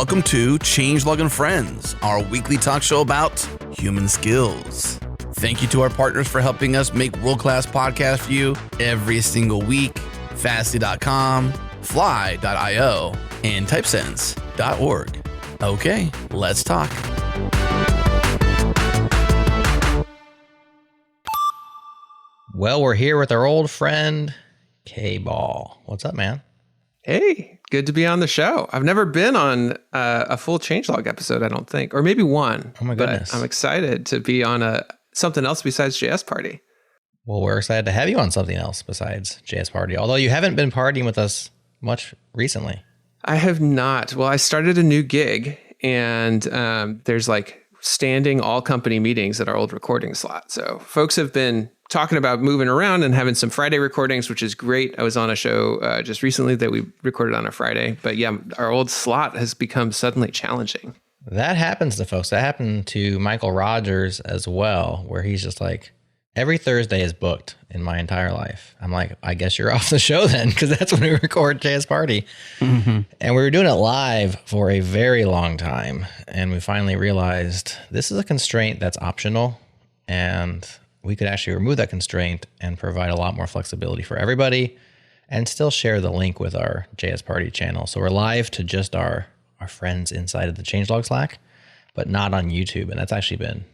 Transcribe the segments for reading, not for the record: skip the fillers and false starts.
welcome to Changelog Friends, our weekly talk show about human skills. Thank you to our partners for helping us make world-class podcasts for you every single week. Fastly.com, Fly.io, and Typesense.org. Okay, let's talk. Well, we're here with our old friend, KBall. What's up, man? Hey, good to be on the show. I've never been on a full Changelog episode, I don't think, or maybe one. Oh my goodness. But I'm excited to be on something else besides JS Party. Well, we're excited to have you on something else besides JS Party, although you haven't been partying with us much recently. I have not. Well, I started a new gig, and there's like standing all company meetings at our old recording slot. So folks have been talking about moving around and having some Friday recordings, which is great. I was on a show just recently that we recorded on a Friday. But yeah, our old slot has become suddenly challenging. That happens to folks. That happened to Michael Rogers as well, where he's just like, every Thursday is booked in my entire life. I'm like, I guess you're off the show then, because that's when we record JS Party. Mm-hmm. And we were doing it live for a very long time. And we finally realized this is a constraint that's optional. And we could actually remove that constraint and provide a lot more flexibility for everybody and still share the link with our JS Party channel. So we're live to just our friends inside of the Changelog Slack, but not on YouTube. And that's actually been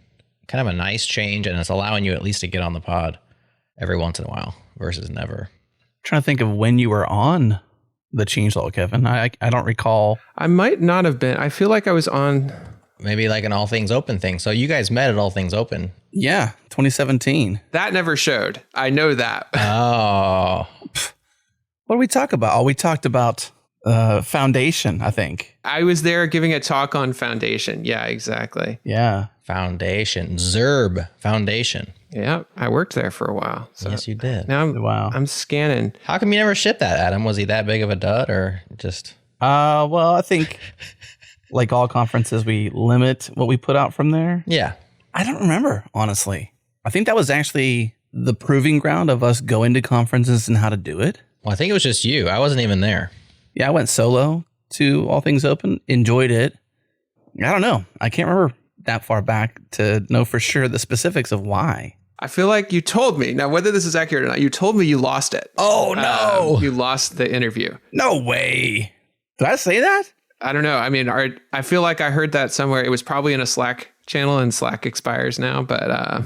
kind of a nice change, and it's allowing you at least to get on the pod every once in a while versus never. I'm trying to think of when you were on the Changelog, Kevin. I don't recall. I might not have been. I feel like I was on... Maybe like an All Things Open thing. So you guys met at All Things Open. Yeah, 2017. That never showed. I know that. Oh. What did we talk about? Oh, we talked about Foundation, I think. I was there giving a talk on Foundation. Yeah, exactly. Yeah. Foundation. Zerb Foundation. Yeah, I worked there for a while. So yes, you did. Now Wow. I'm scanning. How come you never shipped that, Adam? Was he that big of a dud or just... Well, I think... Like all conferences, we limit what we put out from there. Yeah. I don't remember, honestly. I think that was actually the proving ground of us going to conferences and how to do it. Well, I think it was just you. I wasn't even there. Yeah, I went solo to All Things Open, enjoyed it. I don't know. I can't remember that far back to know for sure the specifics of why. I feel like you told me. Now, whether this is accurate or not, you told me you lost it. Oh, no. You lost the interview. No way. Did I say that? I don't know. I mean, I feel like I heard that somewhere. It was probably in a Slack channel, and Slack expires now. But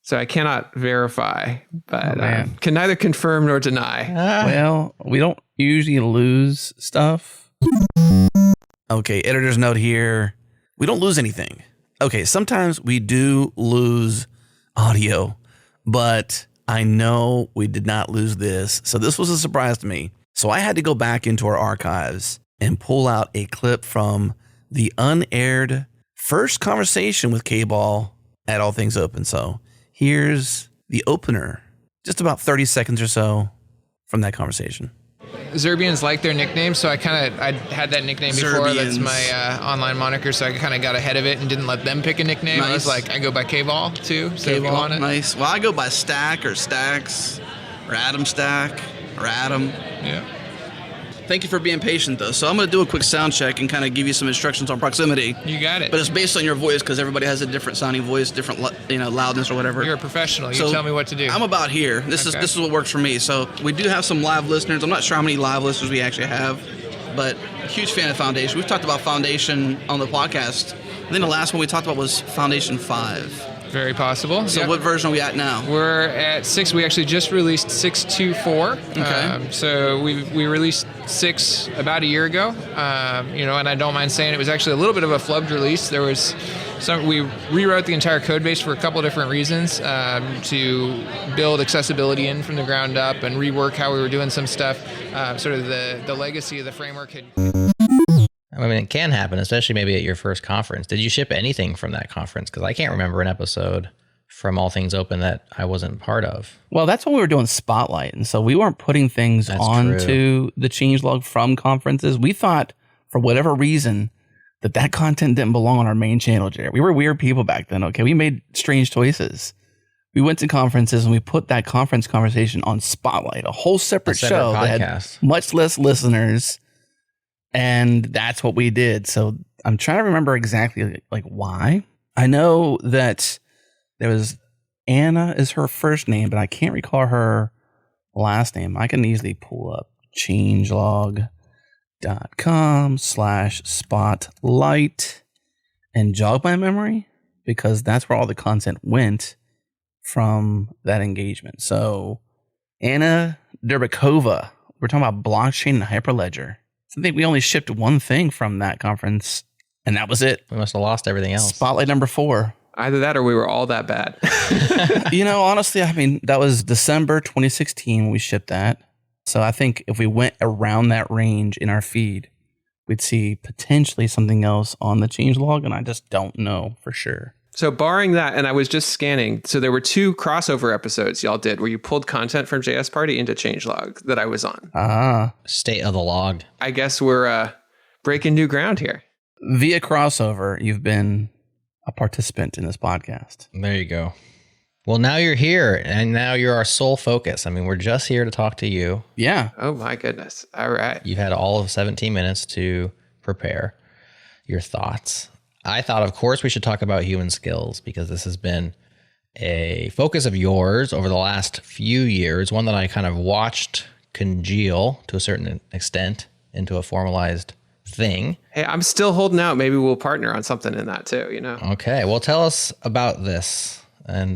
so I cannot verify, but can neither confirm nor deny. Well, we don't usually lose stuff. Okay, editor's note here. We don't lose anything. Okay, sometimes we do lose audio, but I know we did not lose this. So this was a surprise to me. So I had to go back into our archives and pull out a clip from the unaired first conversation with KBall at All Things Open. So here's the opener, just about 30 seconds or so from that conversation. Zerbians like their nickname, so I had that nickname before. Zerbians. That's my online moniker, so I kind of got ahead of it and didn't let them pick a nickname. Nice. I was like, I go by KBall too, so if you want it. Nice. Well, I go by Stack or Stacks or Adam Stack or Adam. Yeah. Thank you for being patient, though. So I'm going to do a quick sound check and kind of give you some instructions on proximity. You got it. But it's based on your voice because everybody has a different sounding voice, different loudness or whatever. You're a professional. You So tell me what to do. I'm about here. This is what works for me. So we do have some live listeners. I'm not sure how many live listeners we actually have, but a huge fan of Foundation. We've talked about Foundation on the podcast. I think the last one we talked about was Foundation 5. Very possible. So Yep. what version are we at now? We're at 6. We actually just released 6.2.4. Okay. So we released 6 about a year ago. And I don't mind saying it was actually a little bit of a flubbed release. There was we rewrote the entire code base for a couple of different reasons, to build accessibility in from the ground up and rework how we were doing some stuff. Sort of the legacy of the framework had... I mean, it can happen, especially maybe at your first conference. Did you ship anything from that conference? Because I can't remember an episode from All Things Open that I wasn't part of. Well, that's when we were doing Spotlight. And so we weren't putting things onto the Changelog from conferences. We thought, for whatever reason, that content didn't belong on our main channel, Jared. We were weird people back then, okay? We made strange choices. We went to conferences and we put that conference conversation on Spotlight, a whole separate show that had much less listeners. And that's what we did. So I'm trying to remember exactly like why. I know that there was Anna is her first name, but I can't recall her last name. I can easily pull up changelog.com/spotlight and jog my memory, because that's where all the content went from that engagement. So Anna Derbakova, we're talking about blockchain and Hyperledger. I think we only shipped one thing from that conference, and that was it. We must have lost everything else. Spotlight number 4. Either that or we were all that bad. Honestly, I mean, that was December 2016 when we shipped that. So I think if we went around that range in our feed, we'd see potentially something else on the changelog, and I just don't know for sure. So barring that, and I was just scanning, so there were 2 crossover episodes y'all did where you pulled content from JS Party into Changelog that I was on. State of the log. I guess we're breaking new ground here. Via crossover, you've been a participant in this podcast. There you go. Well, now you're here, and now you're our sole focus. I mean, we're just here to talk to you. Yeah. Oh, my goodness. All right. You've had all of 17 minutes to prepare your thoughts. I thought, of course, we should talk about human skills, because this has been a focus of yours over the last few years, one that I kind of watched congeal to a certain extent into a formalized thing. Hey, I'm still holding out. Maybe we'll partner on something in that too, Okay, well, tell us about this and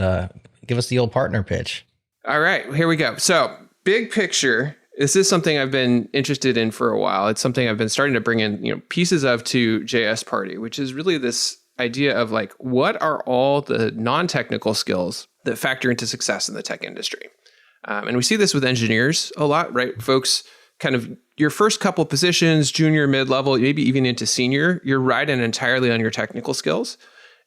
give us the old partner pitch. All right, here we go. So, big picture, this is something I've been interested in for a while. It's something I've been starting to bring in, pieces of to JS Party, which is really this idea of like, what are all the non-technical skills that factor into success in the tech industry? And we see this with engineers a lot, right? Folks, kind of your first couple positions, junior, mid-level, maybe even into senior, you're riding entirely on your technical skills.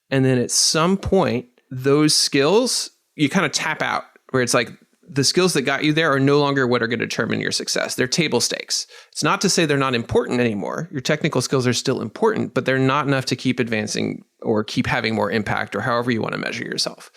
And then at some point, those skills, you kind of tap out, where it's like, the skills that got you there are no longer what are going to determine your success. They're table stakes. It's not to say they're not important anymore. Your technical skills are still important, but they're not enough to keep advancing or keep having more impact, or however you want to measure yourself.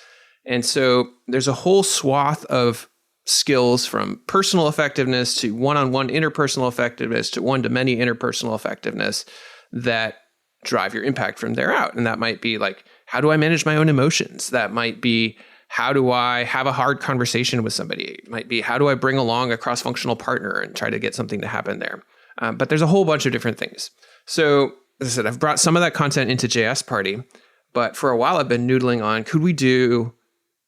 And so there's a whole swath of skills, from personal effectiveness to one-on-one interpersonal effectiveness to one-to-many interpersonal effectiveness, that drive your impact from there out. And that might be like, how do I manage my own emotions? That might be, how do I have a hard conversation with somebody? It might be, how do I bring along a cross-functional partner and try to get something to happen there? But there's a whole bunch of different things. So as I said, I've brought some of that content into JS Party, but for a while I've been noodling on, could we do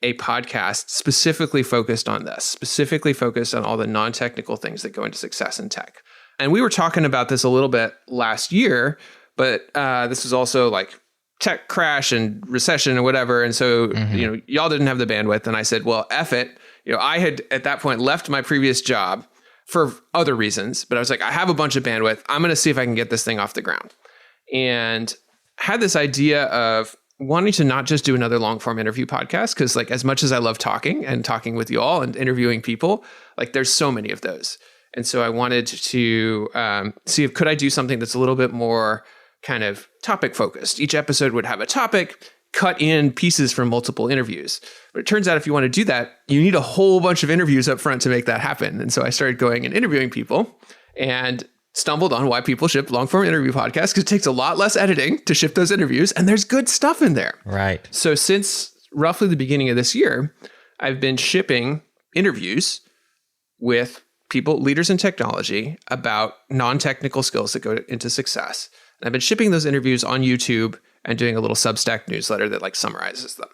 a podcast specifically focused on this, specifically focused on all the non-technical things that go into success in tech? And we were talking about this a little bit last year, but this was also like tech crash and recession and whatever. And so, y'all didn't have the bandwidth. And I said, well, F it. I had at that point left my previous job for other reasons, but I was like, I have a bunch of bandwidth. I'm going to see if I can get this thing off the ground. And had this idea of wanting to not just do another long form interview podcast, because like, as much as I love talking with you all and interviewing people, like there's so many of those. And so I wanted to see if could I do something that's a little bit more kind of topic focused. Each episode would have a topic, cut in pieces from multiple interviews. But it turns out if you want to do that, you need a whole bunch of interviews up front to make that happen. And so I started going and interviewing people and stumbled on why people ship long form interview podcasts, because it takes a lot less editing to ship those interviews, and there's good stuff in there. Right. So since roughly the beginning of this year, I've been shipping interviews with people, leaders in technology, about non-technical skills that go into success. And I've been shipping those interviews on YouTube and doing a little Substack newsletter that like summarizes them.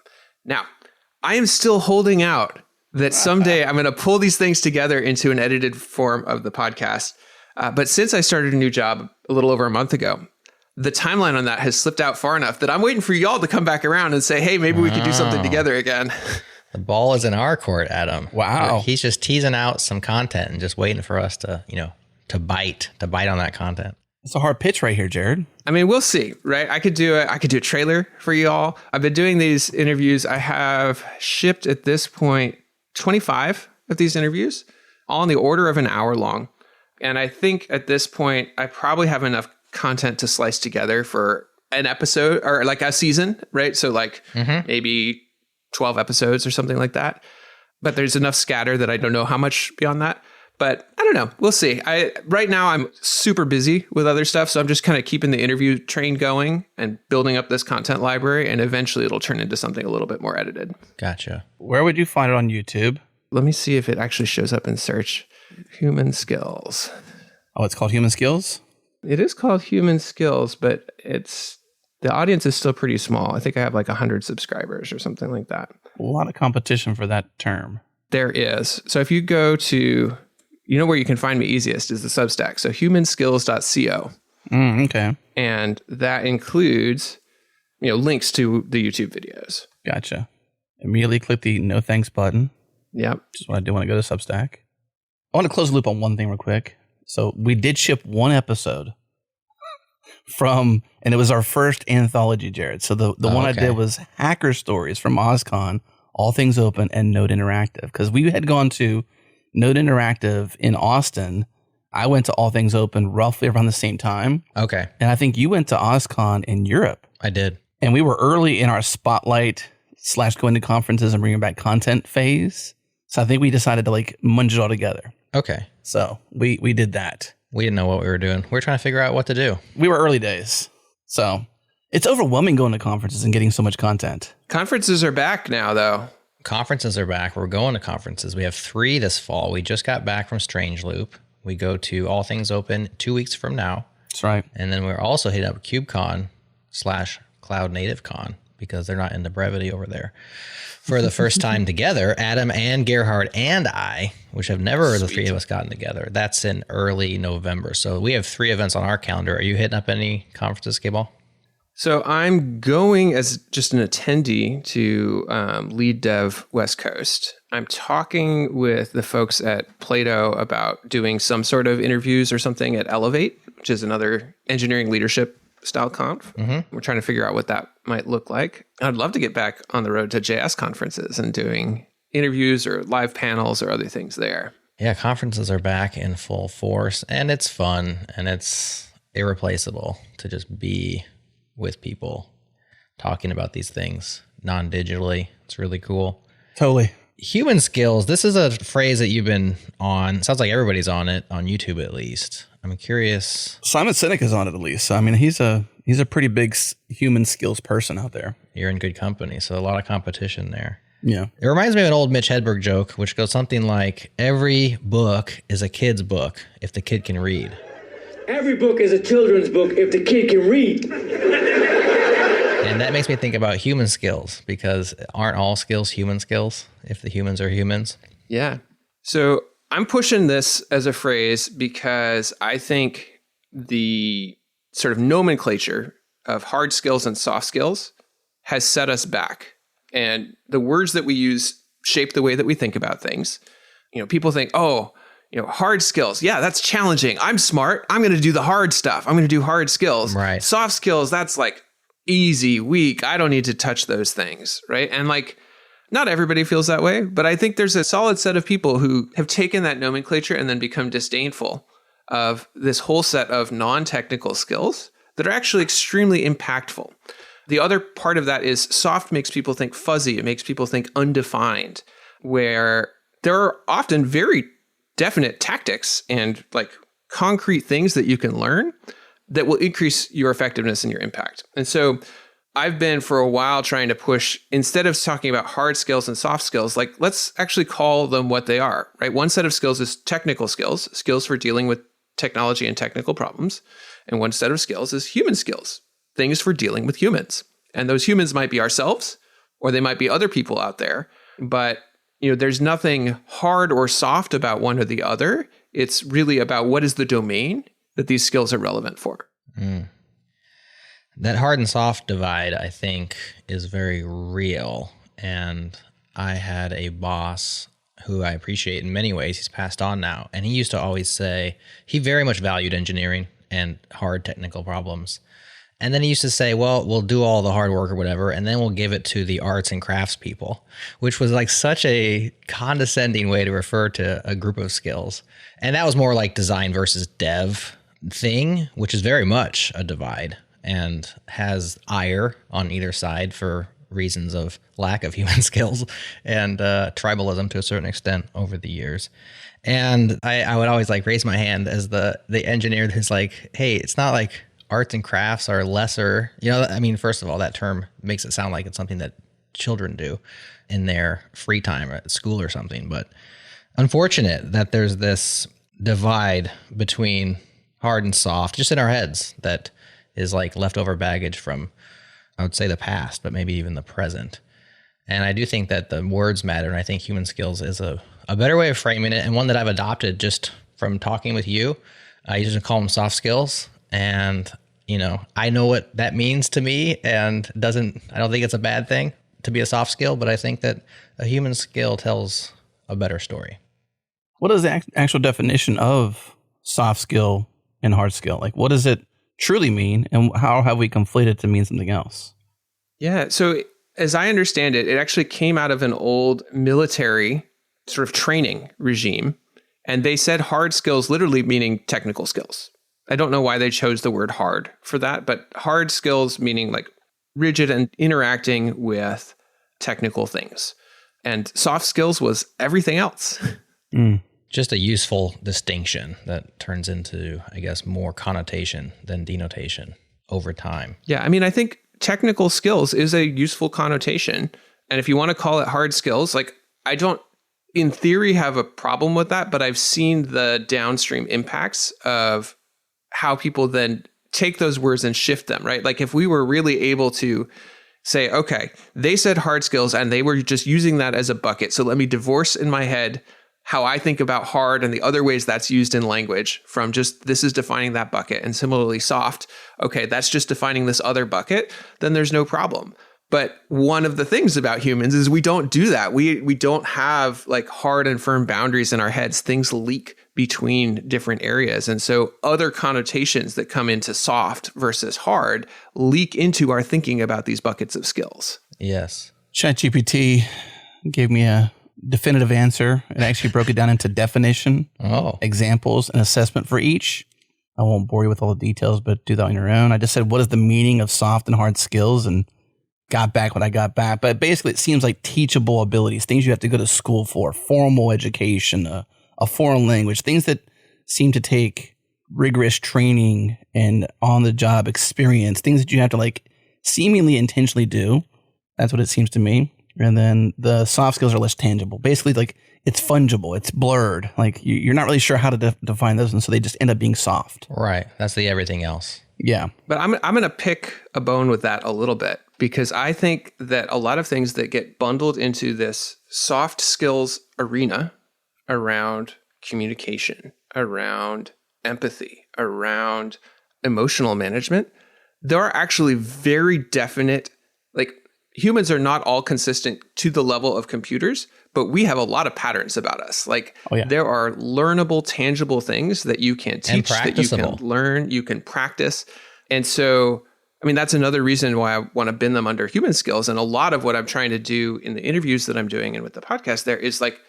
Now, I am still holding out that someday I'm going to pull these things together into an edited form of the podcast. But since I started a new job a little over a month ago, the timeline on that has slipped out far enough that I'm waiting for y'all to come back around and say, hey, maybe we could do something together again. The ball is in our court, Adam. Wow. He's just teasing out some content and just waiting for us to, to bite on that content. It's a hard pitch right here, Jared. I mean, we'll see, right? I could do a trailer for y'all. I've been doing these interviews. I have shipped at this point 25 of these interviews, all in the order of an hour long. And I think at this point, I probably have enough content to slice together for an episode or like a season, right? So like maybe 12 episodes or something like that. But there's enough scatter that I don't know how much beyond that. But I don't know. We'll see. Right now I'm super busy with other stuff. So I'm just kind of keeping the interview train going and building up this content library. And eventually it'll turn into something a little bit more edited. Gotcha. Where would you find it on YouTube? Let me see if it actually shows up in search. Human skills. Oh, it's called Human Skills? It is called Human Skills, but the audience is still pretty small. I think I have like 100 subscribers or something like that. A lot of competition for that term. There is. So if you go to, where you can find me easiest is the Substack. So humanskills.co. Okay. And that includes, links to the YouTube videos. Gotcha. Immediately click the no thanks button. Yep. Just what I do when I go to Substack. I want to close the loop on one thing real quick. So we did ship one episode and it was our first anthology, Jared. So the one I did was Hacker Stories from OzCon, All Things Open, and Node Interactive. Because we had gone to Node Interactive in Austin. I went to All Things Open roughly around the same time. Okay. And I think you went to OzCon in Europe. I did. And we were early in our spotlight / going to conferences and bringing back content phase. So I think we decided to munge it all together. Okay. So we did that. We didn't know what we were doing. We were trying to figure out what to do. We were early days. So it's overwhelming going to conferences and getting so much content. Conferences are back now, though. Conferences are back. We're going to conferences. We have 3 this fall. We just got back from Changelog. We go to All Things Open 2 weeks from now. That's right. And then we're also hitting up KubeCon / Cloud Native Con because they're not into brevity over there. For the first time together, Adam and Gerhard and I, which have never the 3 of us gotten together. That's in early November. So we have 3 events on our calendar. Are you hitting up any conferences, KBall? So I'm going as just an attendee to Lead Dev West Coast. I'm talking with the folks at Plato about doing some sort of interviews or something at Elevate, which is another engineering leadership style conf. Mm-hmm. We're trying to figure out what that might look like. I'd love to get back on the road to JS conferences and doing interviews or live panels or other things there. Yeah, conferences are back in full force, and it's fun, and it's irreplaceable to just be with people talking about these things non-digitally. It's really cool. Totally. Human skills. This is a phrase that you've been on. Sounds like everybody's on it, on YouTube at least. I'm curious. Simon Sinek is on it at least. I mean, he's a pretty big human skills person out there. You're in good company, so a lot of competition there. Yeah. It reminds me of an old Mitch Hedberg joke, which goes something like, every book is a kid's book if the kid can read. Every book is a children's book if the kid can read. And that makes me think about human skills, because aren't all skills human skills if the humans are humans? Yeah. So I'm pushing this as a phrase because I think the sort of nomenclature of hard skills and soft skills has set us back. And the words that we use shape the way that we think about things. People think, hard skills. Yeah, that's challenging. I'm smart. I'm going to do the hard stuff. I'm going to do hard skills. Right. Soft skills, that's easy, weak. I don't need to touch those things. Right. And not everybody feels that way, but I think there's a solid set of people who have taken that nomenclature and then become disdainful of this whole set of non-technical skills that are actually extremely impactful. The other part of that is soft makes people think fuzzy. It makes people think undefined, where there are often very definite tactics and concrete things that you can learn that will increase your effectiveness and your impact. And so I've been for a while trying to push, instead of talking about hard skills and soft skills, let's actually call them what they are, right? One set of skills is technical skills, skills for dealing with technology and technical problems. And one set of skills is human skills, things for dealing with humans. And those humans might be ourselves, or they might be other people out there. But, there's nothing hard or soft about one or the other. It's really about what is the domain that these skills are relevant for. Mm. That hard and soft divide, I think, is very real. And I had a boss who I appreciate in many ways. He's passed on now. And he used to always say he very much valued engineering and hard technical problems. And then he used to say, well, we'll do all the hard work or whatever, and then we'll give it to the arts and crafts people, which was such a condescending way to refer to a group of skills. And that was more like design versus dev thing, which is very much a divide and has ire on either side for reasons of lack of human skills and tribalism to a certain extent over the years. And I would always like raise my hand as the engineer who's like, hey, it's not like arts and crafts are lesser. You know, I mean, first of all, that term makes it sound like it's something that children do in their free time at school or something. But unfortunate that there's this divide between hard and soft just in our heads that is like leftover baggage from, I would say, the past, but maybe even the present. And I do think that the words matter. And I think human skills is a better way of framing it, and one that I've adopted just from talking with you. I usually call them soft skills. And, you know, I know what that means to me, and I don't think it's a bad thing to be a soft skill, but I think that a human skill tells a better story. What is the actual definition of soft skill and hard skill? Like, what does it truly mean, and how have we conflated to mean something else? Yeah. So as I understand it, it actually came out of an old military sort of training regime. And they said hard skills literally meaning technical skills. I don't know why they chose the word hard for that, but hard skills meaning like rigid and interacting with technical things. And soft skills was everything else. Just a useful distinction that turns into, I guess, more connotation than denotation over time. Yeah. I mean, I think technical skills is a useful connotation. And if you want to call it hard skills, like I don't, in theory, have a problem with that, but I've seen the downstream impacts of how people then take those words and shift them, right? Like if we were really able to say, okay, they said hard skills and they were just using that as a bucket. So let me divorce in my head how I think about hard and the other ways that's used in language from just this is defining that bucket. And similarly soft, okay, that's just defining this other bucket, then there's no problem. But one of the things about humans is we don't do that. We don't have like hard and firm boundaries in our heads. Things leak between different areas. And so other connotations that come into soft versus hard leak into our thinking about these buckets of skills. Yes. ChatGPT gave me a definitive answer. It actually broke it down into definition, examples, and assessment for each. I won't bore you with all the details, but do that on your own. I just said, what is the meaning of soft and hard skills? And got back what I got back. But basically, it seems like teachable abilities, things you have to go to school for, formal education, a foreign language, things that seem to take rigorous training and on-the-job experience, things that you have to like seemingly intentionally do. That's what it seems to me. And then the soft skills are less tangible. Basically, like it's fungible, it's blurred. Like you're not really sure how to define those, and so they just end up being soft. Right. That's the everything else. Yeah. But I'm going to pick a bone with that a little bit, because I think that a lot of things that get bundled into this soft skills arena around communication, around empathy, around emotional management, there are actually very definite, like humans are not all consistent to the level of computers, but we have a lot of patterns about us. Like there are learnable, tangible things that you can teach, that you can learn, you can practice. And so, I mean, that's another reason why I want to bin them under human skills. And a lot of what I'm trying to do in the interviews that I'm doing and with the podcast there is like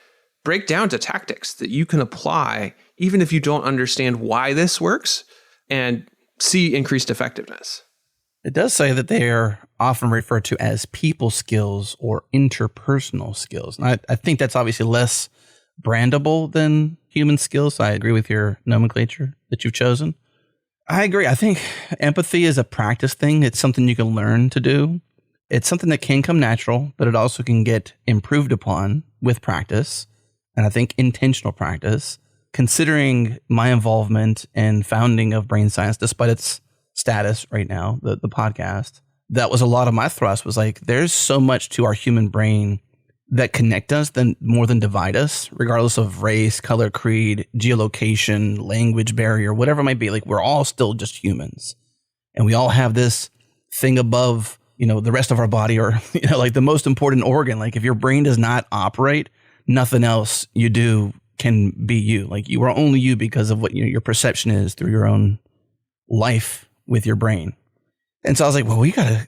break down to tactics that you can apply, even if you don't understand why this works, and see increased effectiveness. It does say that they are often referred to as people skills or interpersonal skills. And I think that's obviously less brandable than human skills. So I agree with your nomenclature that you've chosen. I agree. I think empathy is a practice thing. It's something you can learn to do. It's something that can come natural, but it also can get improved upon with practice. And I think intentional practice, considering my involvement and founding of Brain Science, despite its status right now, the podcast, that was a lot of my thrust was like, there's so much to our human brain that connect us more than divide us, regardless of race, color, creed, geolocation, language barrier, whatever it might be. Like we're all still just humans, and we all have this thing above, the rest of our body, or, like the most important organ. Like if your brain does not operate, nothing else you do can be you. Like you are only you because of what your perception is through your own life with your brain. And so I was like, well, we gotta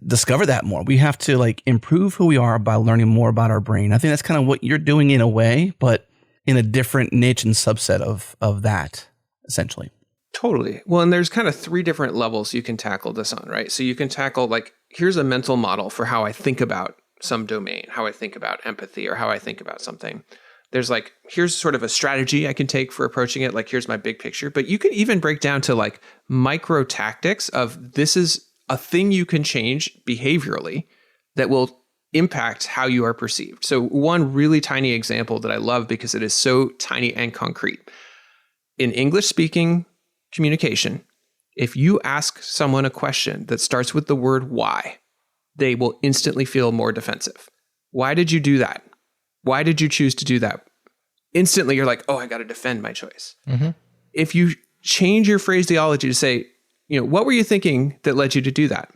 discover that more. We have to like improve who we are by learning more about our brain. I think that's kind of what you're doing in a way, but in a different niche and subset of that, essentially. Totally. Well, and there's kind of 3 different levels you can tackle this on, right? So you can tackle like here's a mental model for how I think about some domain, how I think about empathy, or how I think about something. There's like, here's sort of a strategy I can take for approaching it. Like, here's my big picture. But you can even break down to like micro tactics of this is a thing you can change behaviorally that will impact how you are perceived. So one really tiny example that I love because it is so tiny and concrete. In English speaking communication, if you ask someone a question that starts with the word why, they will instantly feel more defensive. Why did you do that? Why did you choose to do that? Instantly, you're like, oh, I got to defend my choice. Mm-hmm. If you change your phraseology to say, what were you thinking that led you to do that?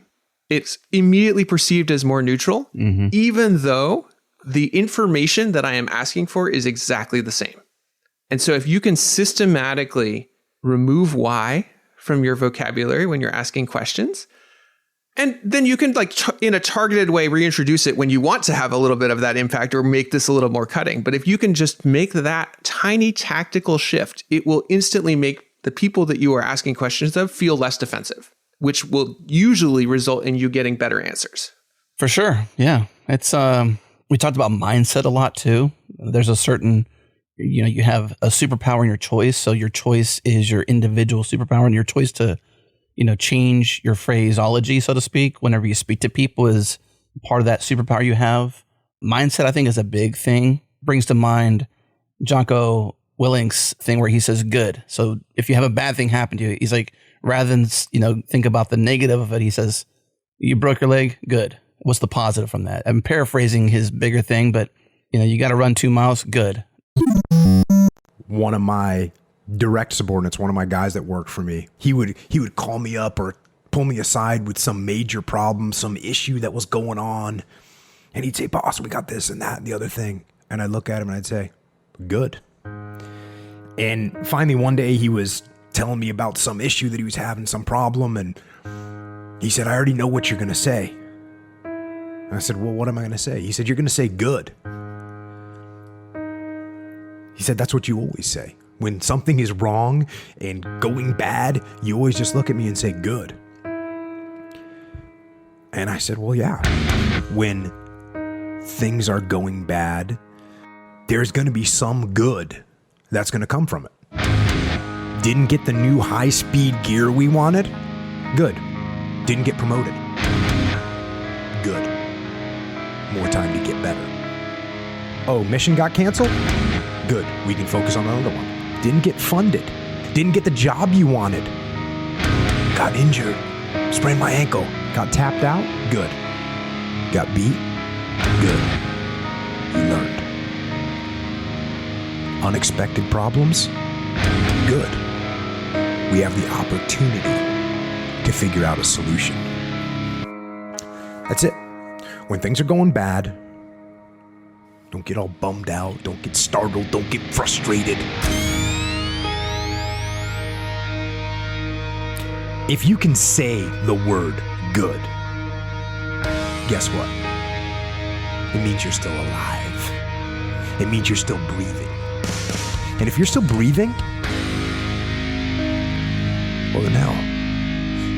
It's immediately perceived as more neutral, even though the information that I am asking for is exactly the same. And so if you can systematically remove why from your vocabulary when you're asking questions, and then you can like in a targeted way reintroduce it when you want to have a little bit of that impact or make this a little more cutting. But if you can just make that tiny tactical shift, it will instantly make the people that you are asking questions of feel less defensive, which will usually result in you getting better answers. For sure. Yeah. It's we talked about mindset a lot too. There's a certain, you have a superpower in your choice. So your choice is your individual superpower, and your choice to change your phraseology, so to speak, whenever you speak to people is part of that superpower you have. Mindset, I think, is a big thing. Brings to mind Jocko Willink's thing where he says good. So if you have a bad thing happen to you, he's like, rather than, think about the negative of it, he says, you broke your leg, good. What's the positive from that? I'm paraphrasing his bigger thing, but you got to run 2 miles, good. One of my direct subordinates, one of my guys that worked for me, he would call me up or pull me aside with some major problem, some issue that was going on. And he'd say, boss, we got this and that and the other thing. And I'd look at him and I'd say, good. And finally one day he was telling me about some issue that he was having, some problem. And he said, I already know what you're going to say. And I said, well, what am I going to say? He said, you're going to say good. He said, that's what you always say. When something is wrong and going bad, you always just look at me and say, good. And I said, well, yeah. When things are going bad, there's going to be some good that's going to come from it. Didn't get the new high-speed gear we wanted? Good. Didn't get promoted? Good. More time to get better. Oh, mission got canceled? Good. We can focus on another one. Didn't get funded. Didn't get the job you wanted. Got injured. Sprained my ankle. Got tapped out? Good. Got beat? Good. You learned. Unexpected problems? Good. We have the opportunity to figure out a solution. That's it. When things are going bad, don't get all bummed out. Don't get startled. Don't get frustrated. If you can say the word good, guess what? It means you're still alive. It means you're still breathing. And if you're still breathing, well then hell,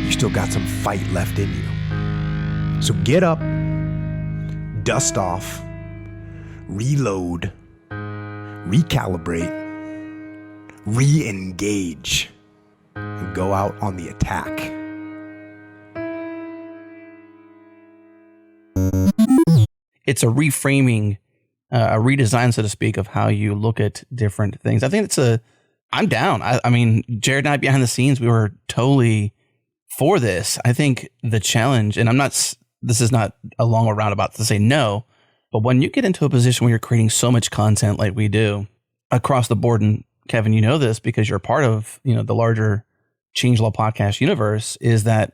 you still got some fight left in you. So get up, dust off, reload, recalibrate, re-engage, and go out on the attack. It's a reframing, a redesign, so to speak, of how you look at different things. I think I'm down. I mean, Jared and I behind the scenes, we were totally for this. I think the challenge, and this is not a long roundabout to say no, but when you get into a position where you're creating so much content like we do across the board, and Kevin, you know this because you're a part of, the larger Changelog podcast universe, is that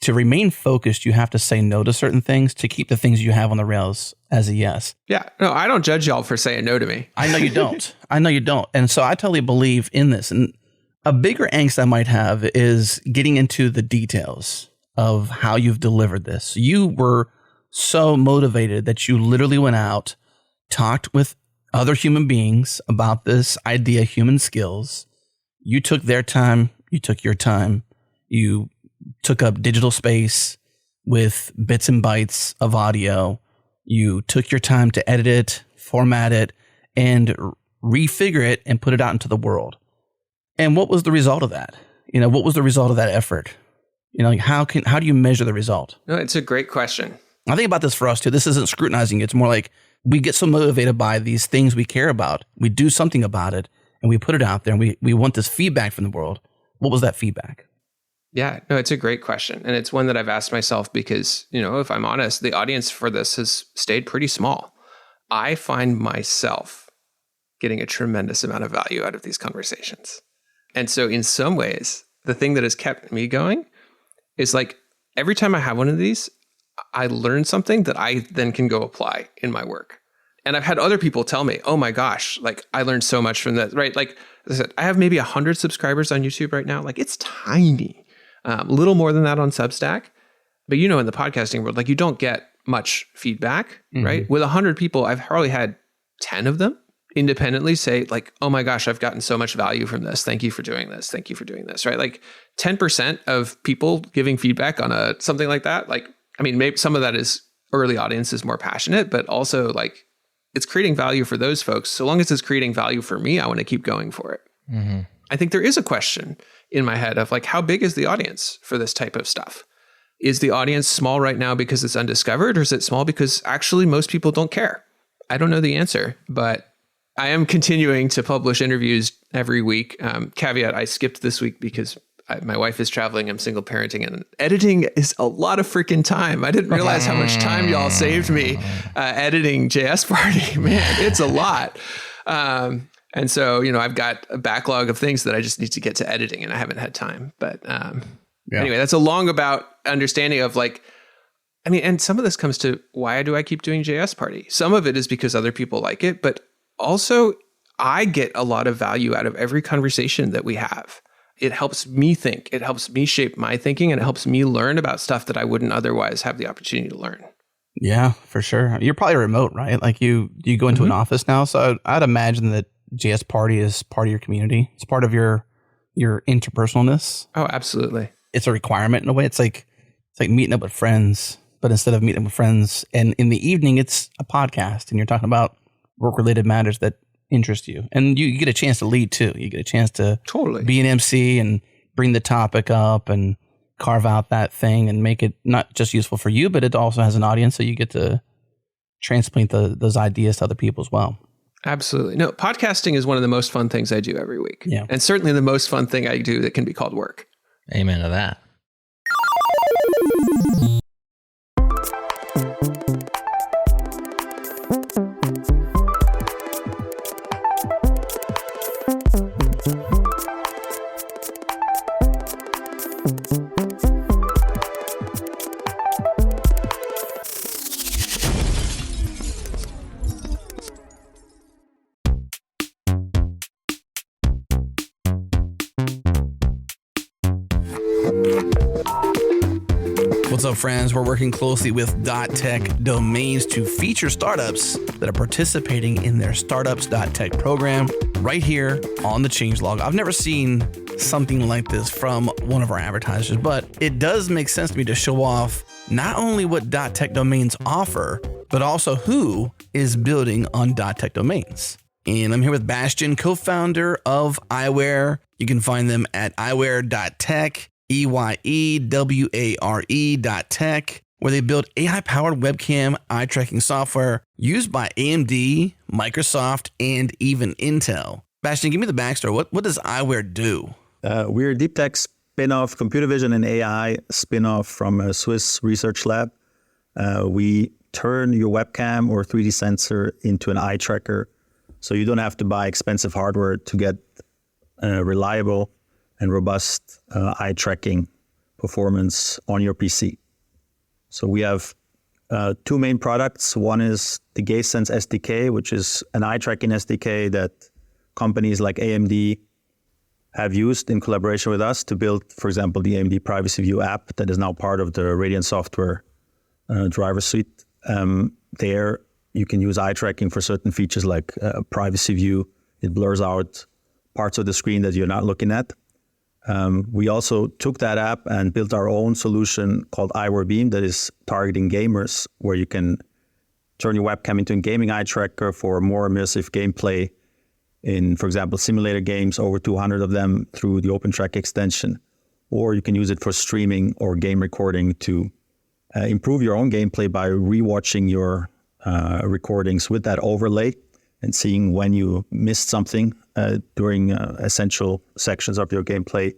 to remain focused, you have to say no to certain things to keep the things you have on the rails as a yes. Yeah. No, I don't judge y'all for saying no to me. I know you don't. And so I totally believe in this. And a bigger angst I might have is getting into the details of how you've delivered this. You were so motivated that you literally went out, talked with other human beings about this idea, human skills. You took their time. You took your time. You took up digital space. with bits and bytes of audio. You took your time to edit it, format it, and refigure it and put it out into the world. And what was the result of that? What was the result of that effort? Like how do you measure the result? No, it's a great question. I think about this for us too. This isn't scrutinizing. It's more like we get so motivated by these things we care about. We do something about it and we put it out there and we want this feedback from the world. What was that feedback? Yeah, no, it's a great question. And it's one that I've asked myself because, if I'm honest, the audience for this has stayed pretty small. I find myself getting a tremendous amount of value out of these conversations. And so in some ways, the thing that has kept me going is like every time I have one of these, I learn something that I then can go apply in my work. And I've had other people tell me, oh my gosh, like I learned so much from that, right? Like I said, I have maybe 100 subscribers on YouTube right now. Like it's tiny, a little more than that on Substack. But in the podcasting world, like you don't get much feedback, right? With 100 people, I've probably had 10 of them independently say like, oh my gosh, I've gotten so much value from this. Thank you for doing this. Thank you for doing this, right? Like 10% of people giving feedback on something like that. Like, I mean, maybe some of that is early audience is more passionate, but also like it's creating value for those folks. So long as it's creating value for me, I want to keep going for it. Mm-hmm. I think there is a question in my head of like, how big is the audience for this type of stuff? Is the audience small right now because it's undiscovered, or is it small because actually most people don't care? I don't know the answer, but I am continuing to publish interviews every week. Caveat, I skipped this week because my wife is traveling. I'm single parenting, and editing is a lot of freaking time. I didn't realize how much time y'all saved me editing JS Party. Man, it's a lot. And so, I've got a backlog of things that I just need to get to editing, and I haven't had time. But anyway, that's a long about understanding of like, I mean, and some of this comes to why do I keep doing JS Party? Some of it is because other people like it, but also I get a lot of value out of every conversation that we have. It helps me think, it helps me shape my thinking, and it helps me learn about stuff that I wouldn't otherwise have the opportunity to learn. Yeah, for sure. You're probably remote, right? Like you go into an office now. So I'd imagine that JS Party is part of your community. It's part of your interpersonalness. Oh, absolutely. It's a requirement in a way. It's like meeting up with friends, but instead of meeting with friends and in the evening, it's a podcast and you're talking about work-related matters that interest you. And you get a chance to lead too. You get a chance to totally be an MC and bring the topic up and carve out that thing and make it not just useful for you, but it also has an audience. So you get to transplant those ideas to other people as well. Absolutely. No, podcasting is one of the most fun things I do every week. Yeah. And certainly the most fun thing I do that can be called work. Amen to that. What's up, friends? We're working closely with .tech Domains to feature startups that are participating in their Startups.tech program right here on the Changelog. I've never seen something like this from one of our advertisers, but it does make sense to me to show off not only what .tech Domains offer, but also who is building on .tech Domains. And I'm here with Bastian, co-founder of eyewear. You can find them at eyewear.tech. EYEWARE.tech, where they build AI-powered webcam eye tracking software used by AMD, Microsoft, and even Intel. Bastian, give me the backstory. What does eyewear do? We're a deep tech spin-off, computer vision and AI spin-off from a Swiss research lab. We turn your webcam or 3D sensor into an eye tracker, so you don't have to buy expensive hardware to get reliable and robust eye tracking performance on your PC. So we have two main products. One is the GazeSense SDK, which is an eye tracking SDK that companies like AMD have used in collaboration with us to build, for example, the AMD Privacy View app that is now part of the Radiant software driver suite. There you can use eye tracking for certain features like Privacy View. It blurs out parts of the screen that you're not looking at. We also took that app and built our own solution called Eyewear Beam that is targeting gamers, where you can turn your webcam into a gaming eye tracker for more immersive gameplay in, for example, simulator games, over 200 of them through the OpenTrack extension. Or you can use it for streaming or game recording to improve your own gameplay by rewatching your recordings with that overlay and seeing when you missed something during essential sections of your gameplay,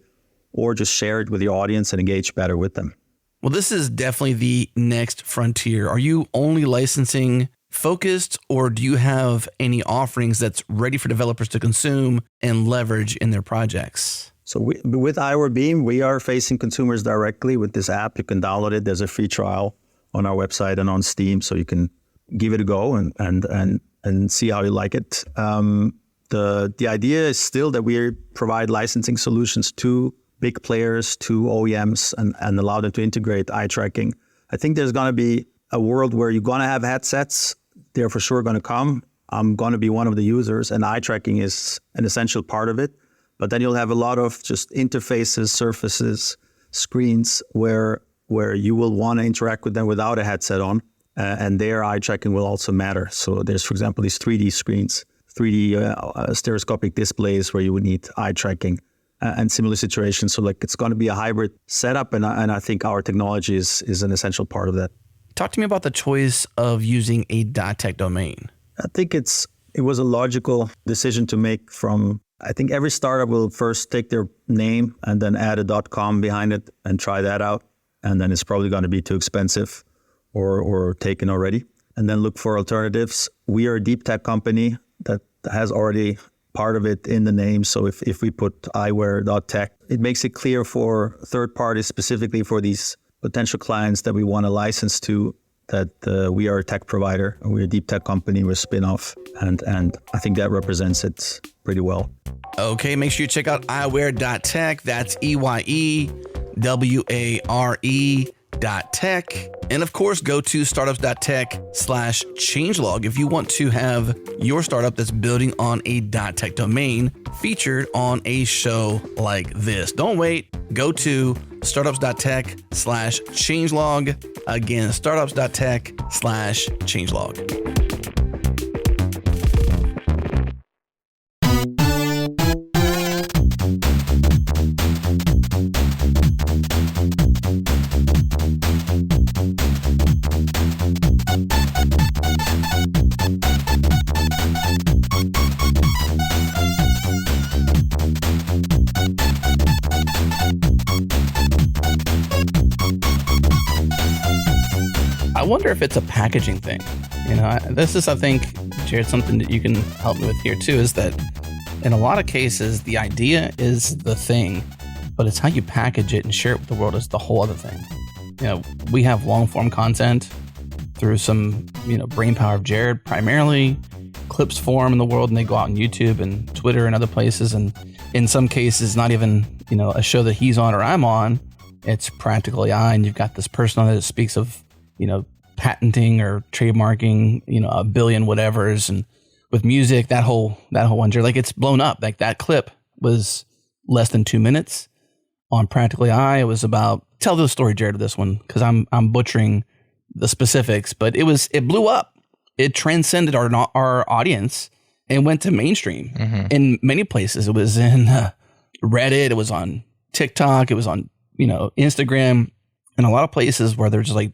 or just share it with your audience and engage better with them. Well, this is definitely the next frontier. Are you only licensing focused, or do you have any offerings that's ready for developers to consume and leverage in their projects? So with Eyewear Beam, we are facing consumers directly with this app. You can download it. There's a free trial on our website and on Steam, so you can give it a go and see how you like it. The idea is still that we provide licensing solutions to big players, to OEMs, and allow them to integrate eye tracking. I think there's going to be a world where you're going to have headsets. They're for sure going to come. I'm going to be one of the users, and eye tracking is an essential part of it. But then you'll have a lot of just interfaces, surfaces, screens where you will want to interact with them without a headset on, and their eye tracking will also matter. So there's, for example, these 3D screens, 3D stereoscopic displays where you would need eye tracking and similar situations. So like it's going to be a hybrid setup, and I think our technology is an essential part of that. Talk to me about the choice of using a .tech domain. I think it was a logical decision to make from. I think every startup will first take their name and then add a .com behind it and try that out. And then it's probably going to be too expensive or taken already. And then look for alternatives. We are a deep tech company that has already part of it in the name. So if we put eyewear.tech, it makes it clear for third parties, specifically for these potential clients that we want to license to, that we are a tech provider. We're a deep tech company. We're a spin-off. And I think that represents it pretty well. Okay, make sure you check out eyewear.tech. That's EYEWARE.tech. And of course, go to startups.tech/changelog if you want to have your startup that's building on a .tech domain featured on a show like this. Don't wait. Go to startups.tech/changelog. Again, startups.tech/changelog. I wonder if it's a packaging thing. This is, I think, Jared, something that you can help me with here too, is that in a lot of cases, the idea is the thing, but it's how you package it and share it with the world is the whole other thing. We have long form content through some, brainpower of Jared, primarily clips form in the world, and they go out on YouTube and Twitter and other places. And in some cases, not even, a show that he's on or I'm on, it's Practical AI. And you've got this person on there that speaks of, patenting or trademarking, a billion whatevers. And with music, that whole one, Jared, like it's blown up. Like that clip was less than 2 minutes on Practical AI. It was about, tell the story, Jared, of this one, because I'm butchering the specifics, but it blew up. It transcended our audience and went to mainstream in many places. It was in Reddit. It was on TikTok. It was on, Instagram, and a lot of places where they're just like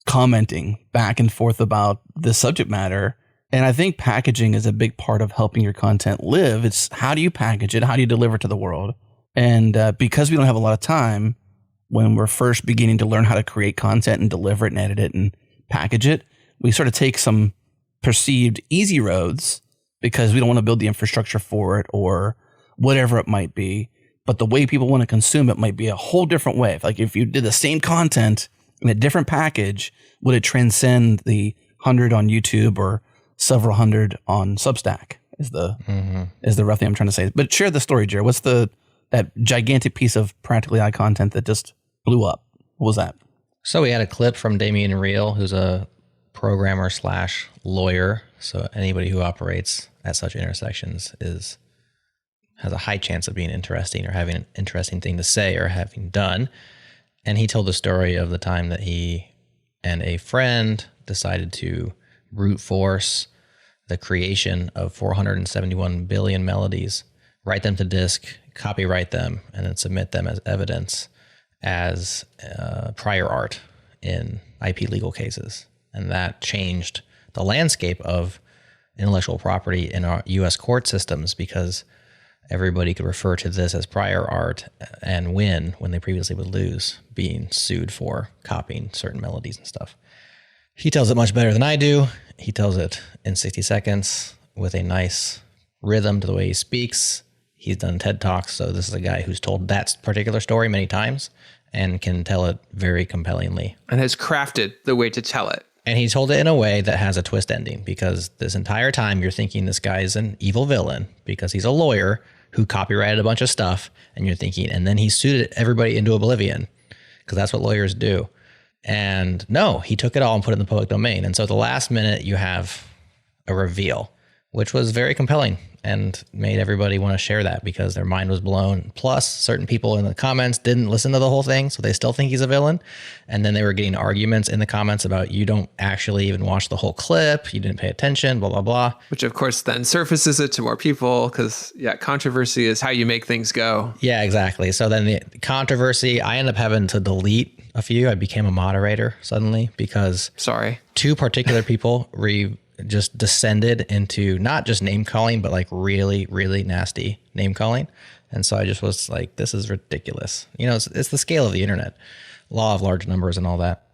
commenting back and forth about the subject matter. And I think packaging is a big part of helping your content live. It's how do you package it? How do you deliver it to the world? And because we don't have a lot of time when we're first beginning to learn how to create content and deliver it and edit it and package it, we sort of take some perceived easy roads because we don't want to build the infrastructure for it or whatever it might be. But the way people want to consume it might be a whole different way. Like if you did the same content in a different package, would it transcend the 100 on YouTube or several hundred on Substack? Is the rough thing I'm trying to say. But share the story, Jared. What's that gigantic piece of Practical AI content that just blew up? What was that? So we had a clip from Damien Reel, who's a programmer / lawyer. So anybody who operates at such intersections has a high chance of being interesting or having an interesting thing to say or having done. And he told the story of the time that he and a friend decided to brute force the creation of 471 billion melodies, write them to disk, copyright them, and then submit them as evidence as prior art in IP legal cases. And that changed the landscape of intellectual property in our US court systems, because everybody could refer to this as prior art and win when they previously would lose, being sued for copying certain melodies and stuff. He tells it much better than I do. He tells it in 60 seconds with a nice rhythm to the way he speaks. He's done TED Talks, so this is a guy who's told that particular story many times and can tell it very compellingly. And has crafted the way to tell it. And he told it in a way that has a twist ending, because this entire time you're thinking this guy's an evil villain because he's a lawyer who copyrighted a bunch of stuff, and you're thinking, and then he sued everybody into oblivion, because that's what lawyers do. And no, he took it all and put it in the public domain. And so at the last minute, you have a reveal, which was very compelling and made everybody want to share that because their mind was blown. Plus, certain people in the comments didn't listen to the whole thing, so they still think he's a villain. And then they were getting arguments in the comments about, you don't actually even watch the whole clip, you didn't pay attention, blah, blah, blah. Which, of course, then surfaces it to more people because, controversy is how you make things go. Yeah, exactly. So then the controversy, I ended up having to delete a few. I became a moderator suddenly because two particular people just descended into not just name calling, but like really, really nasty name calling. And so I just was like, this is ridiculous. It's the scale of the internet, law of large numbers and all that.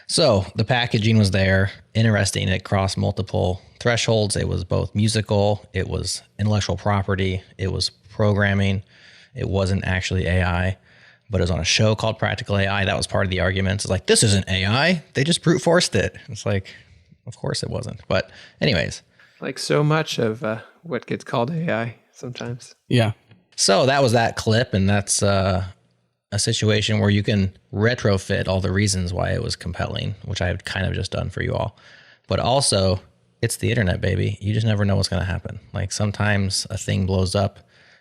So the packaging was there, interesting. It crossed multiple thresholds. It was both musical, it was intellectual property, it was programming. It wasn't actually AI, but it was on a show called Practical AI. That was part of the argument. It's like, this isn't AI. They just brute forced it. It's like, of course it wasn't. But anyways. Like so much of what gets called AI sometimes. Yeah. So that was that clip. And that's a situation where you can retrofit all the reasons why it was compelling, which I have kind of just done for you all. But also, it's the internet, baby. You just never know what's going to happen. Like sometimes a thing blows up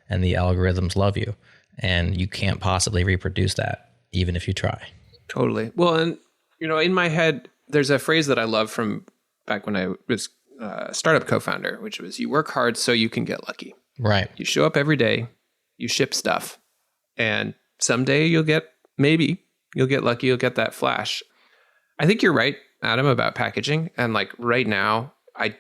and the algorithms love you, and you can't possibly reproduce that even if you try. Totally. Well, and, in my head, there's a phrase that I love from back when I was a startup co-founder, which was, you work hard so you can get lucky. Right. You show up every day, you ship stuff, and someday you'll get lucky, you'll get that flash. I think you're right, Adam, about packaging. And like right now, I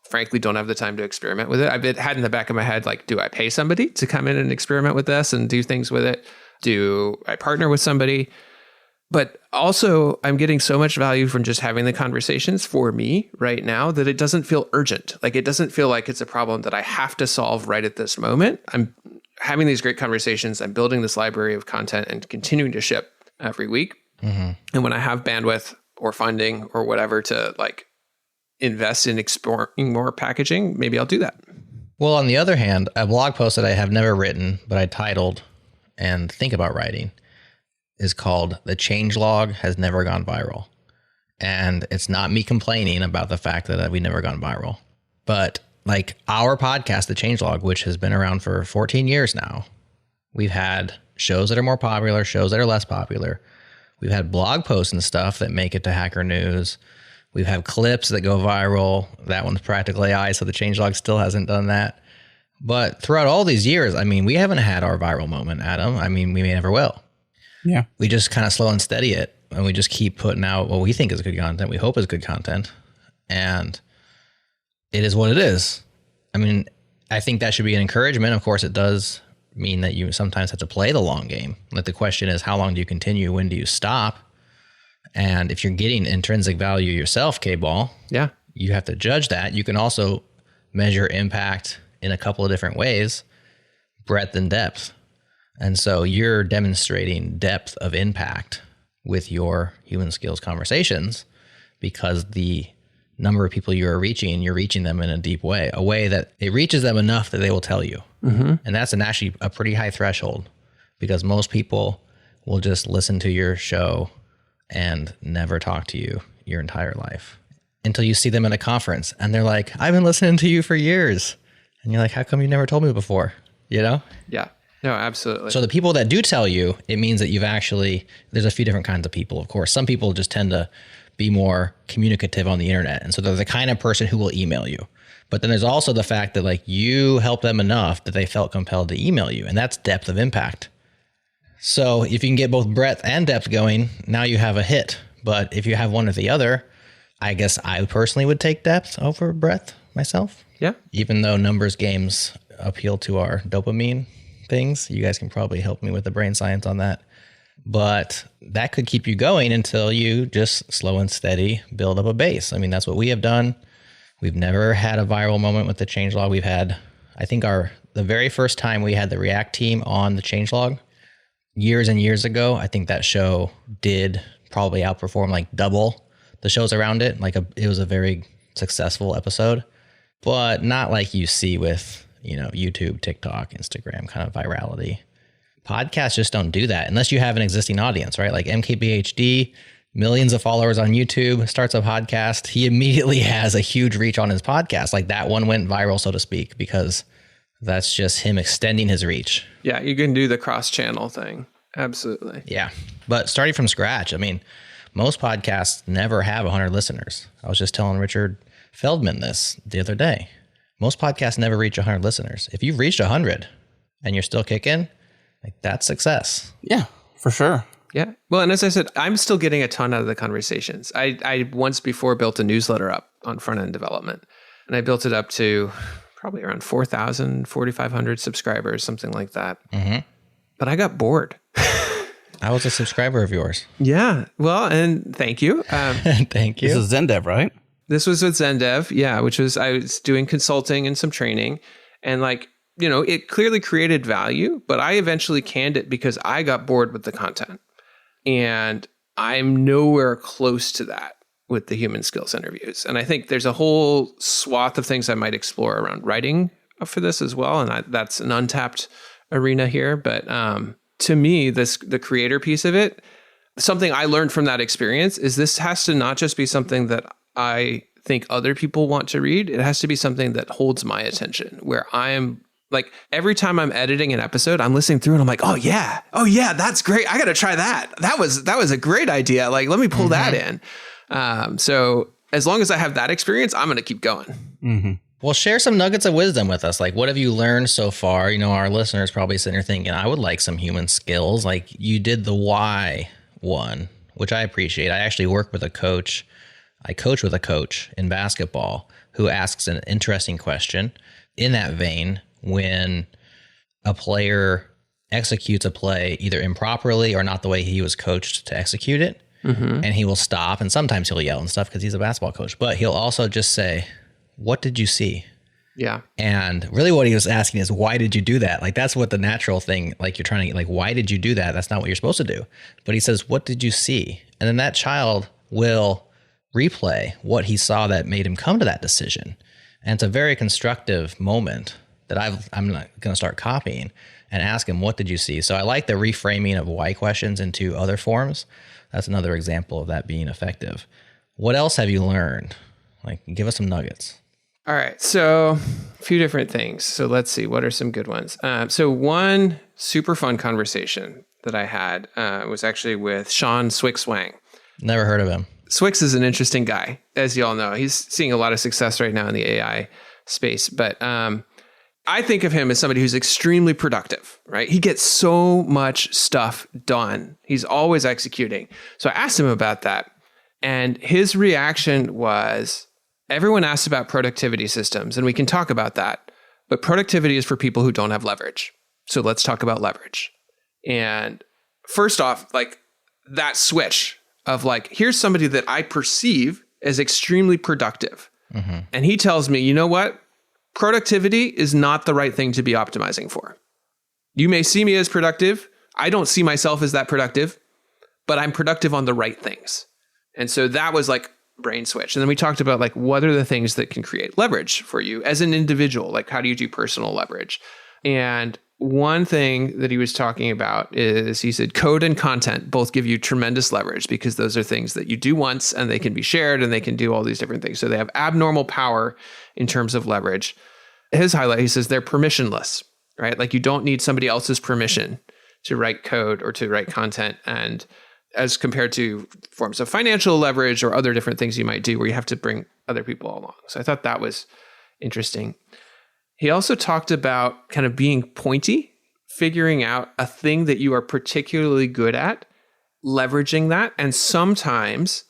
frankly don't have the time to experiment with it. I've had in the back of my head, like, do I pay somebody to come in and experiment with this and do things with it? Do I partner with somebody? But also, I'm getting so much value from just having the conversations for me right now that it doesn't feel urgent. Like, it doesn't feel like it's a problem that I have to solve right at this moment. I'm having these great conversations. I'm building this library of content and continuing to ship every week. Mm-hmm. And when I have bandwidth or funding or whatever to like invest in exploring more packaging, maybe I'll do that. Well, on the other hand, a blog post that I have never written, but I titled and think about writing, is called "The Changelog Has Never Gone Viral." And it's not me complaining about the fact that we've never gone viral, but like our podcast, The Changelog, which has been around for 14 years now, we've had shows that are more popular, shows that are less popular. We've had blog posts and stuff that make it to Hacker News. We've had clips that go viral. That one's Practical AI, so The Changelog still hasn't done that. But throughout all these years, I mean, we haven't had our viral moment, Adam. I mean, we never will. Yeah. We just kind of slow and steady it, and we just keep putting out what we think is good content. We hope is good content, and it is what it is. I mean, I think that should be an encouragement. Of course, it does mean that you sometimes have to play the long game. Like the question is, how long do you continue? When do you stop? And if you're getting intrinsic value yourself, KBall, you have to judge that. You can also measure impact in a couple of different ways, breadth and depth. And so you're demonstrating depth of impact with your human skills conversations because the number of people you're reaching them in a deep way, a way that it reaches them enough that they will tell you. Mm-hmm. And that's actually a pretty high threshold because most people will just listen to your show and never talk to you your entire life until you see them at a conference and they're like, I've been listening to you for years. And you're like, how come you never told me before? you know? Yeah. No, absolutely. So the people that do tell you, it means that there's a few different kinds of people, of course. Some people just tend to be more communicative on the internet. And so they're the kind of person who will email you. But then there's also the fact that like you helped them enough that they felt compelled to email you. And that's depth of impact. So if you can get both breadth and depth going, now you have a hit. But if you have one or the other, I guess I personally would take depth over breadth myself. Yeah. Even though numbers games appeal to our dopamine things, you guys can probably help me with the brain science on that. But that could keep you going until you just slow and steady build up a base. I mean, that's what we have done. We've never had a viral moment with the changelog. We've had, I think the very first time we had the React team on the changelog years and years ago, I think that show did probably outperform like double the shows around it. It was a very successful episode, but not like you see with, YouTube, TikTok, Instagram kind of virality. Podcasts just don't do that unless you have an existing audience, right? Like MKBHD, millions of followers on YouTube, starts a podcast. He immediately has a huge reach on his podcast. Like that one went viral, so to speak, because that's just him extending his reach. Yeah, you can do the cross-channel thing. Absolutely. Yeah. But starting from scratch, I mean, most podcasts never have 100 listeners. I was just telling Richard Feldman this the other day. Most podcasts never reach 100 listeners. If you've reached 100 and you're still kicking, like that's success. Yeah, for sure. Yeah. Well, and as I said, I'm still getting a ton out of the conversations. I once before built a newsletter up on front-end development, and I built it up to probably around 4,000, 4,500 subscribers, something like that. Mm-hmm. But I got bored. I was a subscriber of yours. Yeah. Well, and thank you. Thank you. This is Zendev, right? This was with Zendev. Yeah. I was doing consulting and some training, and it clearly created value, but I eventually canned it because I got bored with the content. And I'm nowhere close to that with the human skills interviews. And I think there's a whole swath of things I might explore around writing for this as well. And that's an untapped arena here. But to me, the creator piece of it, something I learned from that experience is this has to not just be something that I think other people want to read. It has to be something that holds my attention, where I'm like, every time I'm editing an episode, I'm listening through and I'm like, oh yeah, that's great. I got to try that. That was a great idea. Like, let me pull that in. So as long as I have that experience, I'm going to keep going. Mm-hmm. Well, share some nuggets of wisdom with us. Like, what have you learned so far? Our listeners probably sitting there thinking, I would like some human skills. Like you did the why one, which I appreciate. I actually work with a coach. I coach with a coach in basketball who asks an interesting question in that vein. When a player executes a play either improperly or not the way he was coached to execute it, and he will stop, and sometimes he'll yell and stuff because he's a basketball coach, but he'll also just say, what did you see? Yeah. And really what he was asking is, why did you do that? Like, that's what the natural thing, like you're trying to get, like, why did you do that? That's not what you're supposed to do. But he says, what did you see? And then that child will replay what he saw that made him come to that decision. And it's a very constructive moment that I'm not going to start copying and ask him, what did you see? So I like the reframing of why questions into other forms. That's another example of that being effective. What else have you learned? Like, give us some nuggets. All right. So a few different things. So let's see. What are some good ones? So one super fun conversation that I had was actually with Sean Swix Wang. Never heard of him. Swix is an interesting guy, as you all know. He's seeing a lot of success right now in the AI space. But I think of him as somebody who's extremely productive, right? He gets so much stuff done. He's always executing. So I asked him about that. And his reaction was, everyone asks about productivity systems, and we can talk about that. But productivity is for people who don't have leverage. So let's talk about leverage. And first off, like that switch of like, here's somebody that I perceive as extremely productive. Mm-hmm. And he tells me, you know what? Productivity is not the right thing to be optimizing for. You may see me as productive. I don't see myself as that productive, but I'm productive on the right things. And so that was like brain switch. And then we talked about like, what are the things that can create leverage for you as an individual? Like, how do you do personal leverage? And one thing that he was talking about is, he said, code and content both give you tremendous leverage because those are things that you do once and they can be shared and they can do all these different things. So they have abnormal power in terms of leverage. His highlight, he says, they're permissionless. right? Like you don't need somebody else's permission to write code or to write content, and as compared to forms of financial leverage or other different things you might do where you have to bring other people along. So I thought that was interesting. He also talked about kind of being pointy, figuring out a thing that you are particularly good at, leveraging that. And sometimes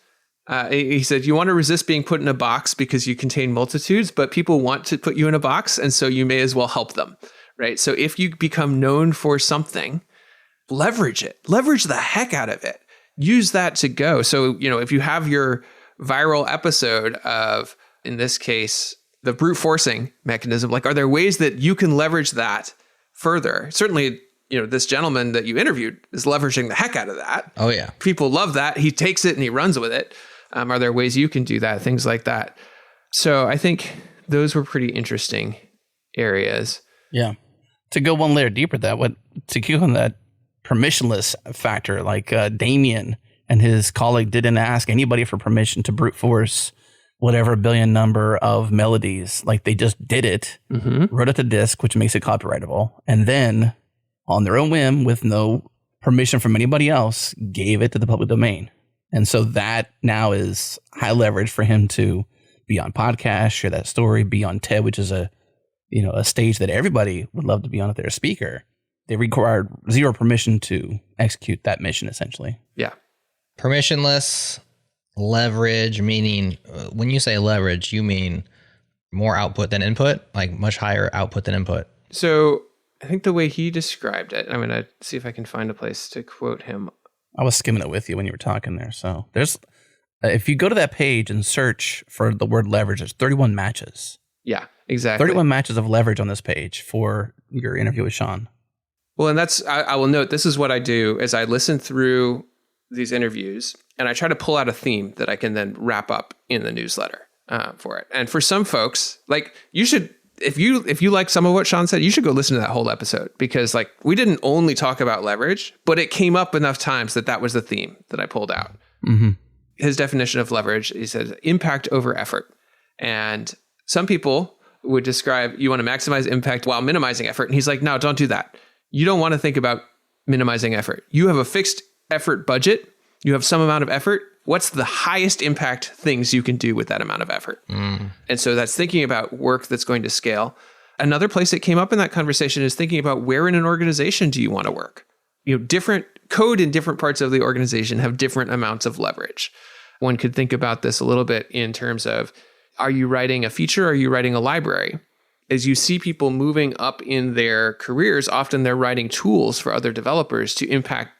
he said, you want to resist being put in a box because you contain multitudes, but people want to put you in a box. And so you may as well help them, right? So if you become known for something, leverage it, leverage the heck out of it. Use that to go. So, if you have your viral episode of, in this case, the brute forcing mechanism, like, are there ways that you can leverage that further? Certainly, this gentleman that you interviewed is leveraging the heck out of that. Oh, yeah. People love that. He takes it and he runs with it. Are there ways you can do that? Things like that. So I think those were pretty interesting areas. Yeah. To go one layer deeper, to keep on that permissionless factor, like Damien and his colleague didn't ask anybody for permission to brute force whatever billion number of melodies. Like they just did it, wrote it to disk, which makes it copyrightable, and then on their own whim, with no permission from anybody else, gave it to the public domain. And so that now is high leverage for him to be on podcasts, share that story, be on TED, which is a stage that everybody would love to be on if they're a speaker. They required zero permission to execute that mission, essentially. Yeah. Permissionless leverage, meaning when you say leverage, you mean more output than input, like much higher output than input. So I think the way he described it, I'm going to see if I can find a place to quote him. I was skimming it with you when you were talking there. So there's, if you go to that page and search for the word leverage, there's 31 matches. Yeah, exactly. 31 matches of leverage on this page for your interview with Sean. Well, and I will note, this is what I do is I listen through these interviews and I try to pull out a theme that I can then wrap up in the newsletter for it. And for some folks, like you should, if you like some of what Sean said, you should go listen to that whole episode, because like we didn't only talk about leverage, but it came up enough times that was the theme that I pulled out. Mm-hmm. His definition of leverage, he says, impact over effort. And some people would describe, you want to maximize impact while minimizing effort. And he's like, no, don't do that. You don't want to think about minimizing effort. You have a fixed effort budget. You have some amount of effort. What's the highest impact things you can do with that amount of effort? And so that's thinking about work that's going to scale. Another place that came up in that conversation is thinking about where in an organization do you want to work? Different code in different parts of the organization have different amounts of leverage. One could think about this a little bit in terms of, are you writing a feature? Or are you writing a library? As you see people moving up in their careers, often they're writing tools for other developers to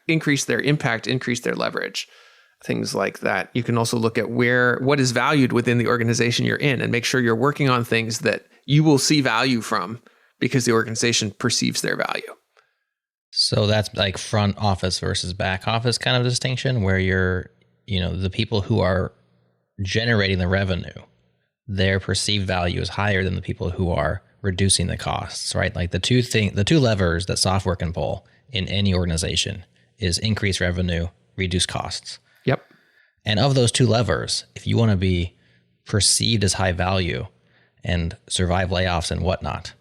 increase their impact, increase their leverage, things like that. You can also look at what is valued within the organization you're in and make sure you're working on things that you will see value from because the organization perceives their value. So that's like front office versus back office kind of distinction, where you're, the people who are generating the revenue, their perceived value is higher than the people who are reducing the costs, right? Like the two levers that software can pull in any organization is increase revenue, reduce costs. Yep. And of those two levers, if you want to be perceived as high value and survive layoffs and whatnot,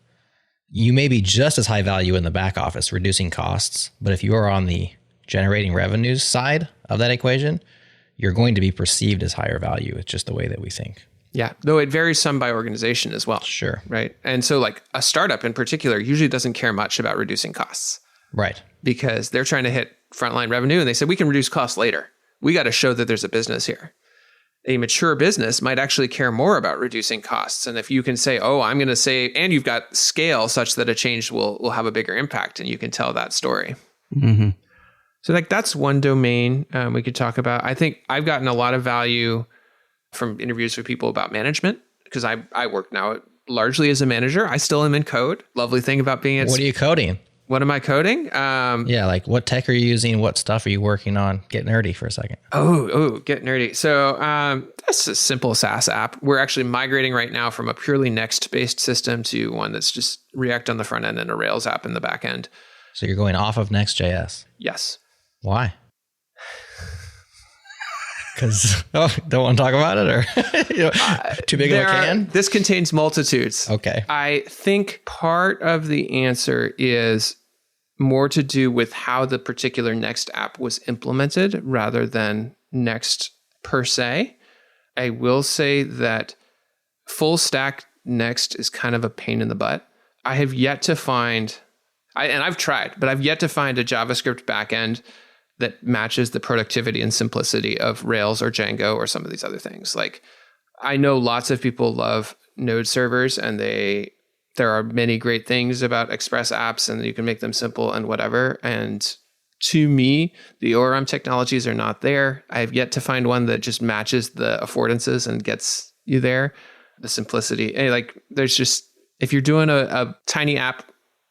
you may be just as high value in the back office, reducing costs. But if you are on the generating revenues side of that equation, you're going to be perceived as higher value. It's just the way that we think. Yeah, though it varies some by organization as well. Sure. Right. And so like a startup in particular usually doesn't care much about reducing costs. Right. Because they're trying to hit frontline revenue and they said, we can reduce costs later. We got to show that there's a business here. A mature business might actually care more about reducing costs. And if you can say, I'm going to say, and you've got scale such that a change will have a bigger impact, and you can tell that story. Mm-hmm. So like that's one domain we could talk about. I think I've gotten a lot of value from interviews with people about management, because I work now largely as a manager. I still am in code. Lovely thing about being at... What are you coding? What am I coding? Yeah, like what tech are you using? What stuff are you working on? Get nerdy for a second. Get nerdy. So that's a simple SaaS app. We're actually migrating right now from a purely Next-based system to one that's just React on the front end and a Rails app in the back end. So you're going off of Next.js? Yes. Why? Because don't want to talk about it, or too big of a can? This contains multitudes. Okay. I think part of the answer is more to do with how the particular Next app was implemented rather than Next per se. I will say that full stack Next is kind of a pain in the butt. I have yet to find, and I've tried, but I've yet to find a JavaScript backend that matches the productivity and simplicity of Rails or Django or some of these other things. Like, I know lots of people love Node servers, and there are many great things about Express apps, and you can make them simple and whatever. And to me, the ORM technologies are not there. I have yet to find one that just matches the affordances and gets you there. The simplicity, there's just, if you're doing a tiny app,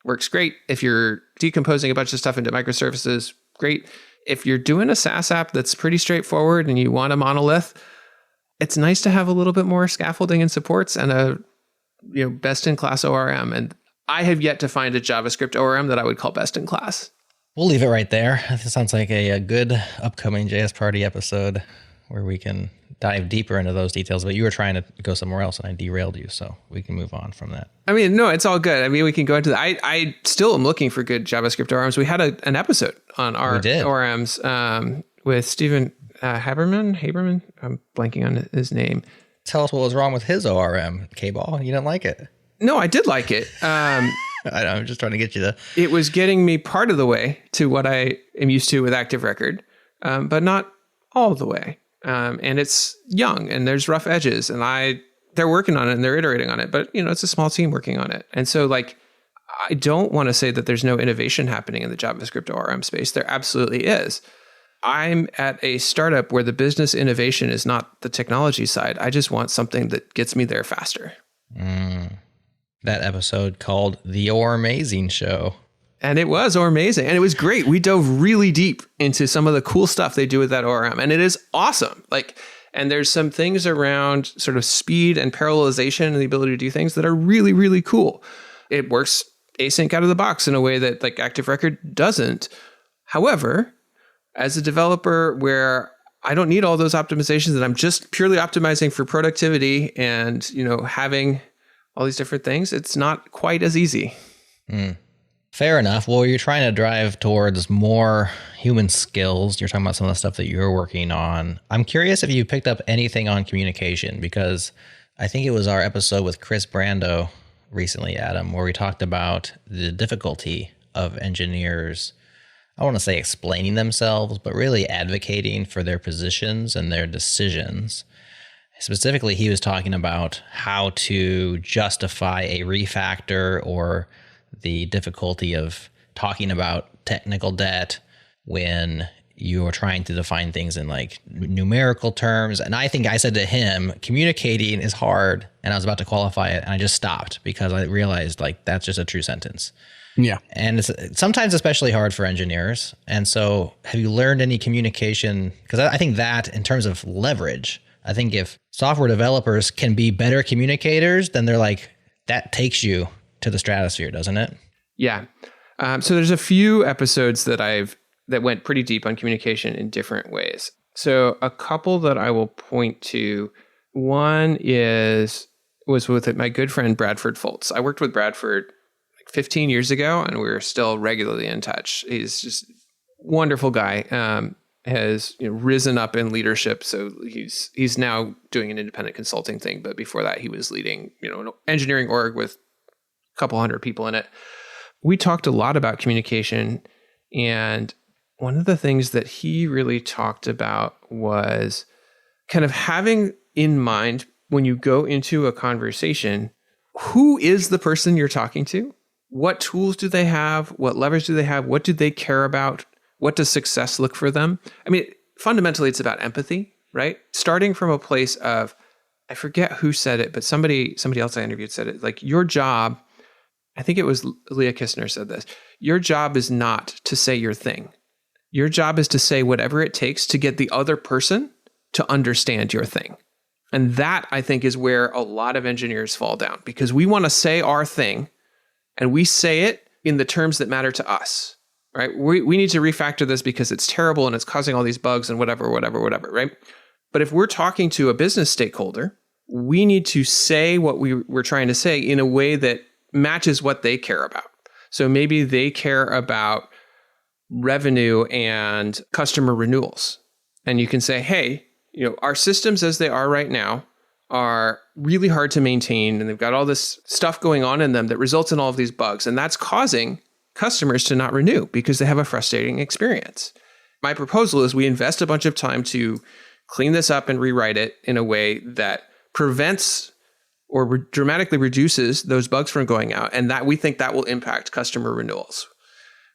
works great. If you're decomposing a bunch of stuff into microservices, great. If you're doing a SaaS app that's pretty straightforward and you want a monolith, it's nice to have a little bit more scaffolding and supports and a best in class ORM. And I have yet to find a JavaScript ORM that I would call best in class. We'll leave it right there. This sounds like a good upcoming JS Party episode where we can dive deeper into those details. But you were trying to go somewhere else and I derailed you, so we can move on from that. I mean, no, it's all good. I mean, we can go into that. I still am looking for good JavaScript ORMs. We had an episode on our ORMs with Stephen Haberman. I'm blanking on his name. Tell us what was wrong with his ORM, KBall. You didn't like it. No, I did like it. I'm just trying to get you to... It was getting me part of the way to what I am used to with Active Record, but not all of the way. And it's young and there's rough edges, and they're working on it and they're iterating on it, but it's a small team working on it. And so I don't want to say that there's no innovation happening in the JavaScript ORM space. There absolutely is. I'm at a startup where the business innovation is not the technology side. I just want something that gets me there faster. That episode called The Ormazing Show. And it was amazing. And it was great. We dove really deep into some of the cool stuff they do with that ORM. And it is awesome. And there's some things around sort of speed and parallelization and the ability to do things that are really, really cool. It works async out of the box in a way that Active Record doesn't. However, as a developer where I don't need all those optimizations and I'm just purely optimizing for productivity and, having all these different things, it's not quite as easy. Fair enough. Well, you're trying to drive towards more human skills. You're talking about some of the stuff that you're working on. I'm curious if you picked up anything on communication, because I think it was our episode with Chris Brando recently, Adam, where we talked about the difficulty of engineers, I want to say explaining themselves, but really advocating for their positions and their decisions. Specifically, he was talking about how to justify a refactor or the difficulty of talking about technical debt when you're trying to define things in numerical terms. And I think I said to him, communicating is hard. And I was about to qualify it and I just stopped because I realized that's just a true sentence. Yeah. And it's sometimes especially hard for engineers. And so have you learned any communication? Because I think that in terms of leverage, I think if software developers can be better communicators, then they're that takes you to the stratosphere, doesn't it? Yeah. So there's a few episodes that went pretty deep on communication in different ways. So a couple that I will point to. One was with my good friend Bradford Foltz. I worked with Bradford 15 years ago, and we're still regularly in touch. He's just a wonderful guy. Has risen up in leadership, so he's now doing an independent consulting thing. But before that, he was leading an engineering org with a couple hundred people in it. We talked a lot about communication, and one of the things that he really talked about was kind of having in mind when you go into a conversation, who is the person you're talking to? What tools do they have? What levers do they have? What do they care about? What does success look for them? I mean, fundamentally, it's about empathy, right? Starting from a place of, I forget who said it, but somebody else I interviewed said it, your job, I think it was Leah Kistner said this, your job is not to say your thing. Your job is to say whatever it takes to get the other person to understand your thing. And that, I think, is where a lot of engineers fall down, because we want to say our thing and we say it in the terms that matter to us, right? We need to refactor this because it's terrible and it's causing all these bugs and whatever, right? But if we're talking to a business stakeholder, we need to say what we're trying to say in a way that matches what they care about. So maybe they care about revenue and customer renewals. And you can say, hey, our systems as they are right now are really hard to maintain, and they've got all this stuff going on in them that results in all of these bugs. And that's causing customers to not renew because they have a frustrating experience. My proposal is we invest a bunch of time to clean this up and rewrite it in a way that prevents or dramatically reduces those bugs from going out. And that we think that will impact customer renewals.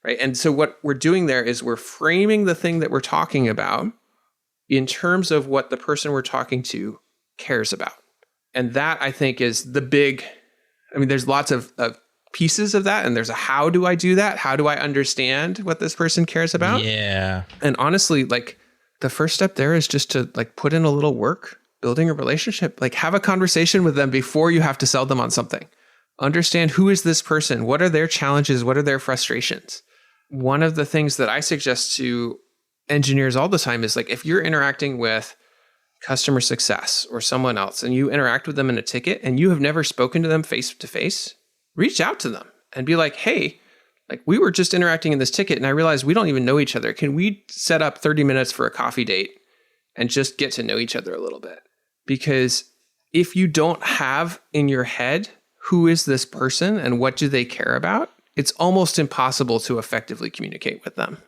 Right. And so what we're doing there is we're framing the thing that we're talking about in terms of what the person we're talking to cares about. And that, I think, is the big, there's lots of pieces of that. And there's a how do I do that? How do I understand what this person cares about? Yeah. And honestly, the first step there is just to put in a little work, building a relationship, have a conversation with them before you have to sell them on something. Understand, who is this person? What are their challenges? What are their frustrations? One of the things that I suggest to engineers all the time is if you're interacting with customer success or someone else and you interact with them in a ticket and you have never spoken to them face to face, reach out to them and be like, hey, we were just interacting in this ticket and I realized we don't even know each other. Can we set up 30 minutes for a coffee date and just get to know each other a little bit? Because if you don't have in your head, who is this person and what do they care about, it's almost impossible to effectively communicate with them.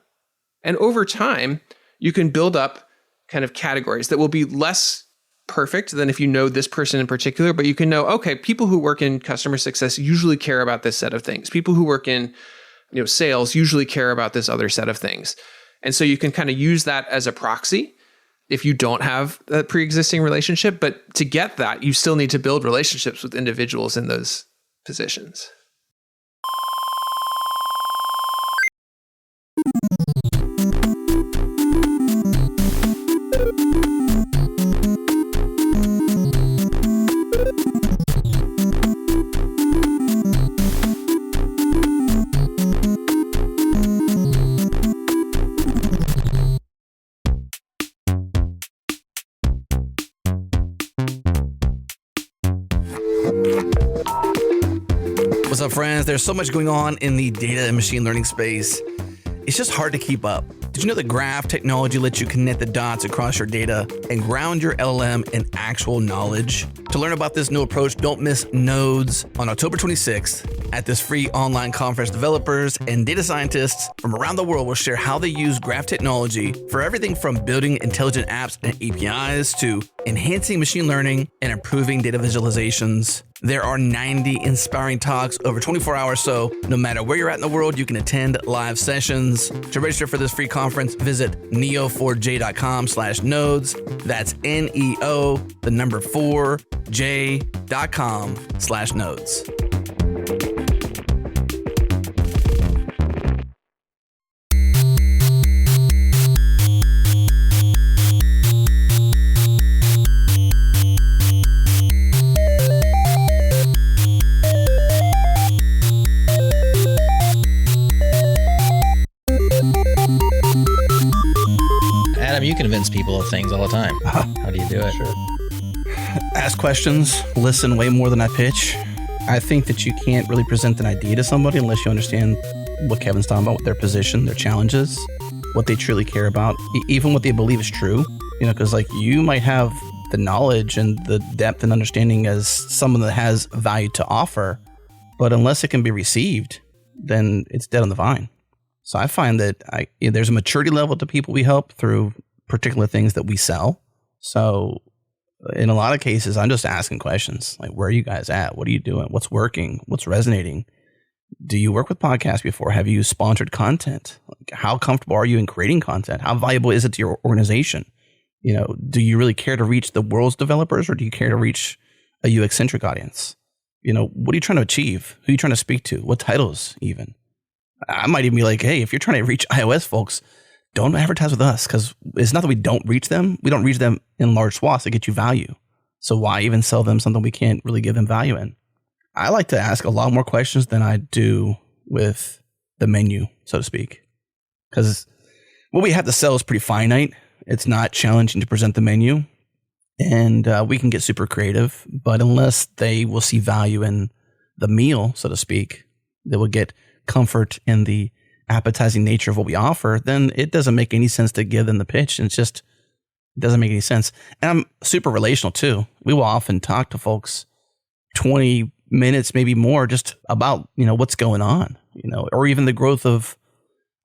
And over time, you can build up kind of categories that will be less perfect than if you know this person in particular, but you can know, okay, people who work in customer success usually care about this set of things. People who work in sales usually care about this other set of things. And so you can kind of use that as a proxy if you don't have a pre-existing relationship. But to get that, you still need to build relationships with individuals in those positions. What's up, friends? There's so much going on in the data and machine learning space. It's just hard to keep up. Did you know that graph technology lets you connect the dots across your data and ground your LLM in actual knowledge? To learn about this new approach, don't miss Nodes on October 26th. At this free online conference, developers and data scientists from around the world will share how they use graph technology for everything from building intelligent apps and APIs to enhancing machine learning and improving data visualizations. There are 90 inspiring talks over 24 hours, so no matter where you're at in the world, you can attend live sessions. To register for this free conference, visit neo4j.com/nodes. That's NEO, the number 4j.com/nodes. You convince people of things all the time. How do you do it? Sure. Ask questions, listen way more than I pitch. I think that you can't really present an idea to somebody unless you understand what Kevin's talking about, their position, their challenges, what they truly care about, even what they believe is true. Because you might have the knowledge and the depth and understanding as someone that has value to offer, but unless it can be received, then it's dead on the vine. So I find that there's a maturity level to people we help through particular things that we sell. So in a lot of cases, I'm just asking questions like, where are you guys at? What are you doing? What's working? What's resonating? Do you work with podcasts before? Have you sponsored content? How comfortable are you in creating content? How valuable is it to your organization? Do you really care to reach the world's developers, or do you care to reach a UX-centric audience? What are you trying to achieve? Who are you trying to speak to? What titles even? I might even be like, hey, if you're trying to reach iOS folks, don't advertise with us, because it's not that we don't reach them. We don't reach them in large swaths to get you value. So why even sell them something we can't really give them value in? I like to ask a lot more questions than I do with the menu, so to speak, because what we have to sell is pretty finite. It's not challenging to present the menu, And we can get super creative, but unless they will see value in the meal, so to speak, they will get comfort in the appetizing nature of what we offer, then it doesn't make any sense to give them the pitch. And it doesn't make any sense. And I'm super relational too. We will often talk to folks 20 minutes, maybe more, just about, what's going on, or even the growth of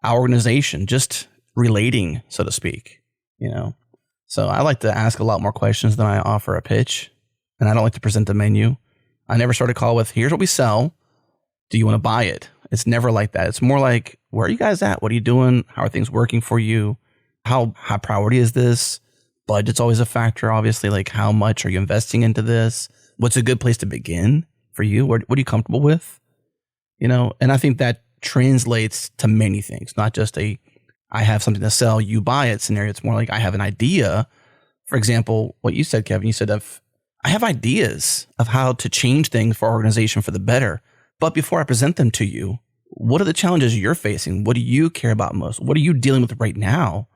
our organization, just relating, so to speak, So I like to ask a lot more questions than I offer a pitch, and I don't like to present a menu. I never start a call with, here's what we sell. Do you want to buy it? It's never like that. It's more like, where are you guys at? What are you doing? How are things working for you? How high priority is this? Budget's always a factor, obviously. Like, how much are you investing into this? What's a good place to begin for you? What are you comfortable with? And I think that translates to many things, not just I have something to sell, you buy it scenario. It's more like I have an idea. For example, what you said, Kevin, you said, I have ideas of how to change things for our organization for the better. But before I present them to you, what are the challenges you're facing? What do you care about most? What are you dealing with right now?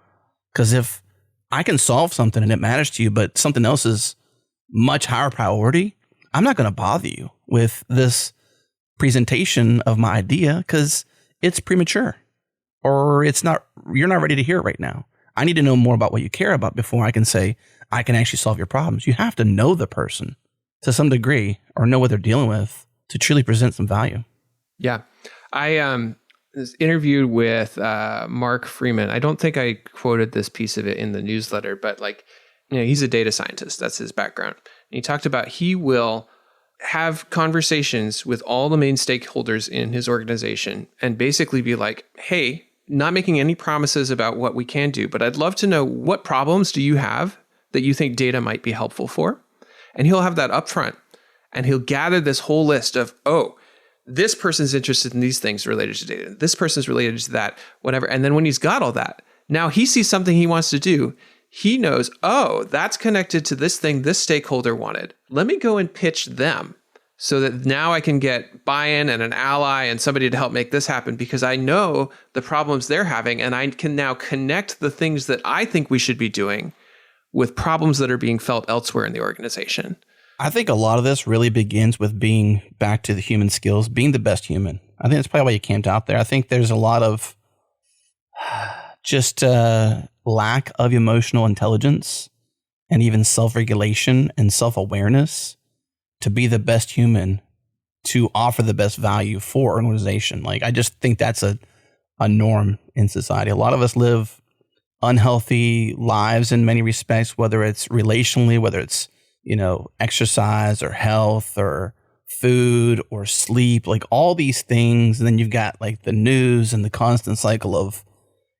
Because if I can solve something and it matters to you, but something else is much higher priority, I'm not going to bother you with this presentation of my idea because it's premature. Or you're not ready to hear it right now. I need to know more about what you care about before I can say, I can actually solve your problems. You have to know the person to some degree or know what they're dealing with to truly present some value. Yeah. I was interviewed with Mark Freeman. I don't think I quoted this piece of it in the newsletter, but he's a data scientist. That's his background. And he talked about he will have conversations with all the main stakeholders in his organization and basically be like, hey, not making any promises about what we can do, but I'd love to know what problems do you have that you think data might be helpful for? And he'll have that up front and he'll gather this whole list of, this person's interested in these things related to data. This person's related to that, whatever. And then when he's got all that, now he sees something he wants to do. He knows, that's connected to this thing this stakeholder wanted. Let me go and pitch them so that now I can get buy-in and an ally and somebody to help make this happen because I know the problems they're having and I can now connect the things that I think we should be doing with problems that are being felt elsewhere in the organization. I think a lot of this really begins with being back to the human skills, being the best human. I think that's probably why you camped out there. I think there's a lot of just lack of emotional intelligence and even self-regulation and self-awareness to be the best human, to offer the best value for an organization. Like, I just think that's a norm in society. A lot of us live unhealthy lives in many respects, whether it's relationally, whether it's, exercise or health or food or sleep, like all these things. And then you've got like the news and the constant cycle of,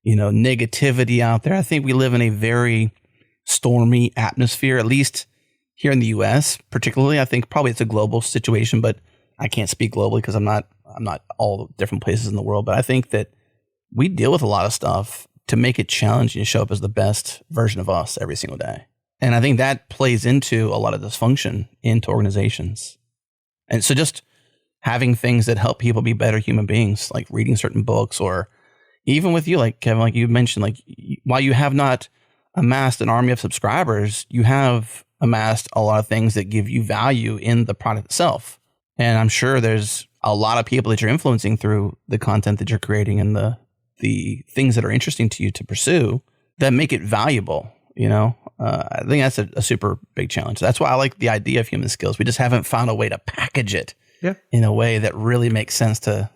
negativity out there. I think we live in a very stormy atmosphere, at least here in the US, particularly. I think probably it's a global situation, but I can't speak globally because I'm not all the different places in the world. But I think that we deal with a lot of stuff to make it challenging to show up as the best version of us every single day. And I think that plays into a lot of dysfunction into organizations. And so just having things that help people be better human beings, like reading certain books, or even with you, like Kevin, like you mentioned, like while you have not amassed an army of subscribers, you have amassed a lot of things that give you value in the product itself. And I'm sure there's a lot of people that you're influencing through the content that you're creating and the things that are interesting to you to pursue that make it valuable. I think that's a super big challenge. That's why I like the idea of human skills. We just haven't found a way to package it in a way that really makes sense to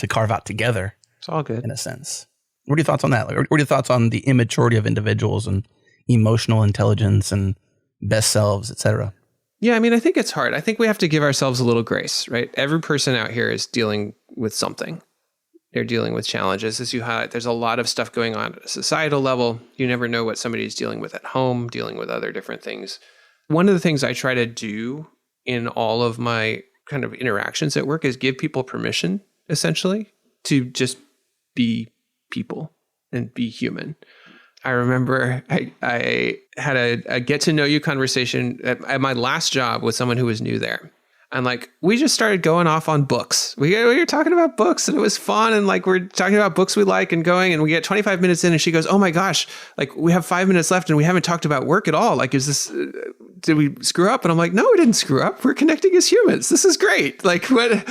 carve out together. It's all good in a sense. What are your thoughts on that? What are your thoughts on the immaturity of individuals and emotional intelligence and best selves, et cetera? Yeah, I mean, I think it's hard. I think we have to give ourselves a little grace, right? Every person out here is dealing with something. They're dealing with challenges. As you highlight, there's a lot of stuff going on at a societal level. You never know what somebody's dealing with at home, dealing with other different things. One of the things I try to do in all of my kind of interactions at work is give people permission, essentially, to just be people and be human. I remember I had a get to know you conversation at my last job with someone who was new there. And like, we just started going off on books. We were talking about books and it was fun. And like, we're talking about books we like and going, and we get 25 minutes in and she goes, oh my gosh, like we have 5 minutes left and we haven't talked about work at all. Like, is this, did we screw up? And I'm like, no, we didn't screw up. We're connecting as humans. This is great. Like what,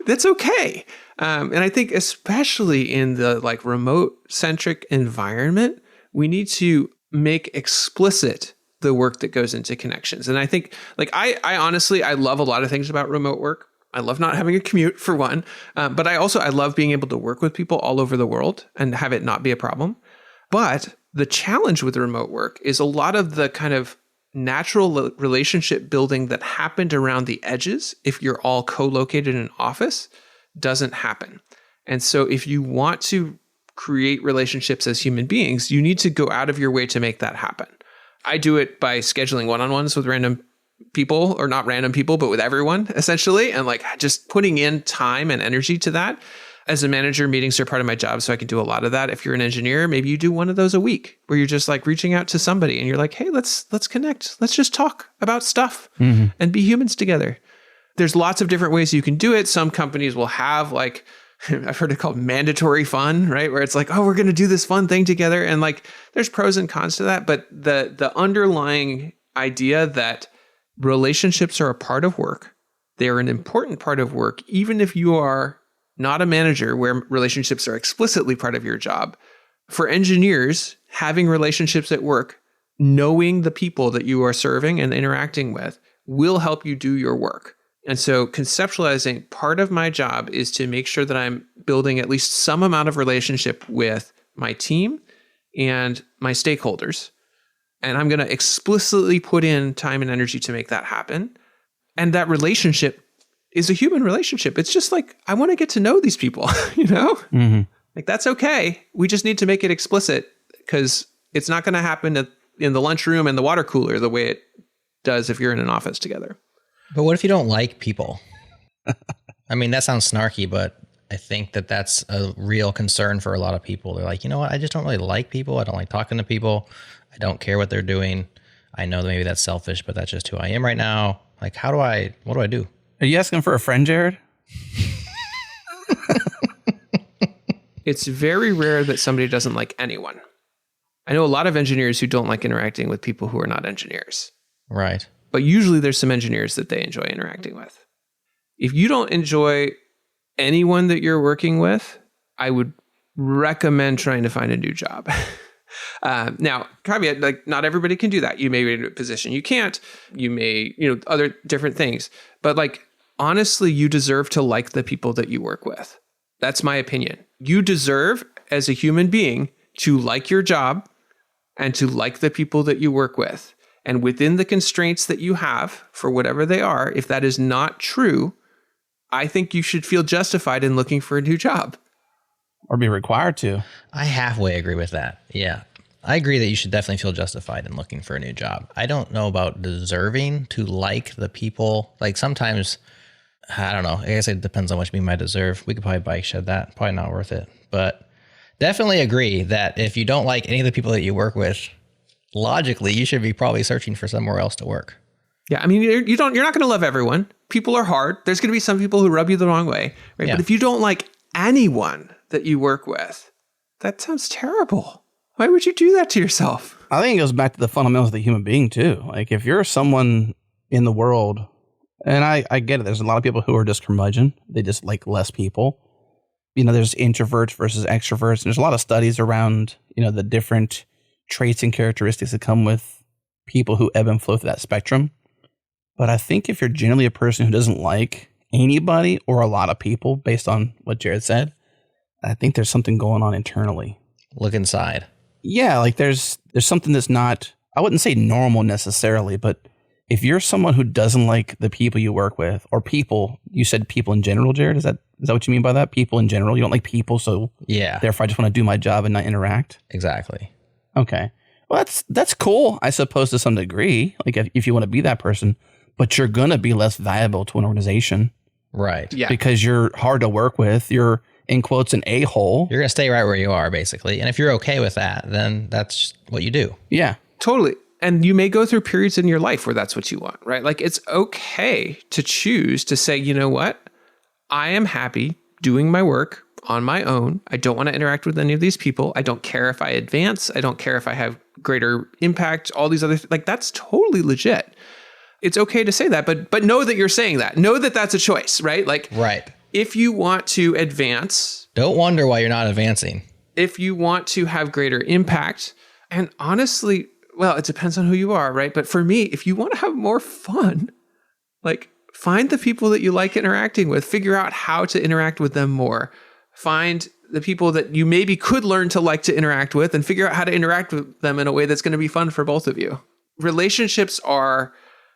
that's okay. And I think especially in the like remote centric environment, we need to make explicit the work that goes into connections. And I think like, I honestly, I love a lot of things about remote work. I love not having a commute for one, but I love being able to work with people all over the world and have it not be a problem. But the challenge with remote work is a lot of the kind of natural relationship building that happened around the edges, if you're all co-located in an office, doesn't happen. And so if you want to create relationships as human beings, you need to go out of your way to make that happen. I do it by scheduling one-on-ones with random people, or not random people, but with everyone essentially. And like just putting in time and energy to that. As a manager, meetings are part of my job, so I can do a lot of that. If you're an engineer, maybe you do one of those a week where you're just like reaching out to somebody and you're like, hey, let's connect. Let's just talk about stuff and be humans together. There's lots of different ways you can do it. Some companies will have like, I've heard it called mandatory fun, right? Where it's like, oh, we're going to do this fun thing together. And like, there's pros and cons to that. But the underlying idea that relationships are a part of work, they're an important part of work, even if you are not a manager where relationships are explicitly part of your job. For engineers, having relationships at work, knowing the people that you are serving and interacting with will help you do your work. And so conceptualizing, part of my job is to make sure that I'm building at least some amount of relationship with my team and my stakeholders. And I'm going to explicitly put in time and energy to make that happen. And that relationship is a human relationship. It's just like, I want to get to know these people, you know? Mm-hmm. Like, that's okay. We just need to make it explicit because it's not going to happen in the lunchroom and the water cooler the way it does if you're in an office together. But what if you don't like people? I mean, that sounds snarky, but I think that that's a real concern for a lot of people. They're like, you know what? I just don't really like people. I don't like talking to people. I don't care what they're doing. I know that maybe that's selfish, but that's just who I am right now. Like, what do I do? Are you asking for a friend, Jared? It's very rare that somebody doesn't like anyone. I know a lot of engineers who don't like interacting with people who are not engineers. Right. But usually there's some engineers that they enjoy interacting with. If you don't enjoy anyone that you're working with, I would recommend trying to find a new job. Now, caveat, like not everybody can do that. You may be in a position you can't. You may, other different things. But like, honestly, you deserve to like the people that you work with. That's my opinion. You deserve, as a human being, to like your job and to like the people that you work with. And within the constraints that you have, for whatever they are, if that is not true, I think you should feel justified in looking for a new job. Or be required to. I halfway agree with that. Yeah. I agree that you should definitely feel justified in looking for a new job. I don't know about deserving to like the people. Like sometimes, I don't know. I guess it depends on what you mean by deserve. We could probably bike shed that. Probably not worth it. But definitely agree that if you don't like any of the people that you work with, logically, you should be probably searching for somewhere else to work. Yeah, I mean, you're not going to love everyone. People are hard. There's going to be some people who rub you the wrong way, right? Yeah. But if you don't like anyone that you work with, that sounds terrible. Why would you do that to yourself? I think it goes back to the fundamentals of the human being too. Like if you're someone in the world, and I get it, there's a lot of people who are just curmudgeon. They just like less people. There's introverts versus extroverts. And there's a lot of studies around, the different traits and characteristics that come with people who ebb and flow through that spectrum. But I think if you're generally a person who doesn't like anybody or a lot of people, based on what Jared said, I think there's something going on internally. Look inside. Yeah, like there's something that's not, I wouldn't say normal necessarily, but if you're someone who doesn't like the people you work with, or people, you said people in general, Jared, is that what you mean by that? People in general? You don't like people, so yeah. Therefore I just want to do my job and not interact? Exactly. Okay. Well, that's cool, I suppose, to some degree, like if you want to be that person, but you're going to be less valuable to an organization. Right. Yeah. Because you're hard to work with. You're, in quotes, an a-hole. You're going to stay right where you are, basically. And if you're okay with that, then that's what you do. Yeah. Totally. And you may go through periods in your life where that's what you want, right? Like it's okay to choose to say, you know what? I am happy doing my work on my own. I don't want to interact with any of these people. I don't care if I advance. I don't care if I have greater impact, all these other like that's totally legit. It's okay to say that, but know that you're saying that. Know that that's a choice, right? Like, right. If you want to advance, don't wonder why you're not advancing. If you want to have greater impact, and honestly, well, it depends on who you are, right? But for me, if you want to have more fun, like find the people that you like interacting with, figure out how to interact with them more. Find the people that you maybe could learn to like to interact with and figure out how to interact with them in a way that's going to be fun for both of you. Relationships are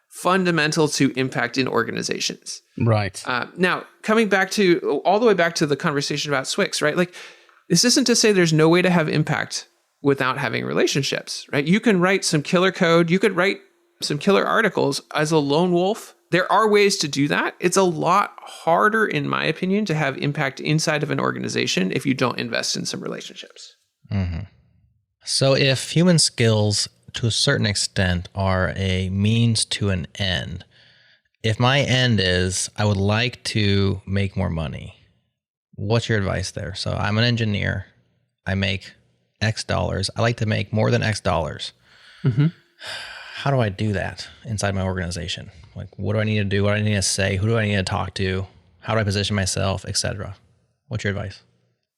fundamental to impact in organizations. Right. Now, coming back to all the way back to the conversation about Swix, right? Like, this isn't to say there's no way to have impact without having relationships, right? You can write some killer code. You could write some killer articles as a lone wolf. There are ways to do that. It's a lot harder, in my opinion, to have impact inside of an organization if you don't invest in some relationships. Mm-hmm. So if human skills to a certain extent are a means to an end, if my end is I would like to make more money, what's your advice there? So I'm an engineer. I make X dollars. I like to make more than X dollars. Mm-hmm. How do I do that inside my organization? Like, what do I need to do? What do I need to say? Who do I need to talk to? How do I position myself, etc.? What's your advice?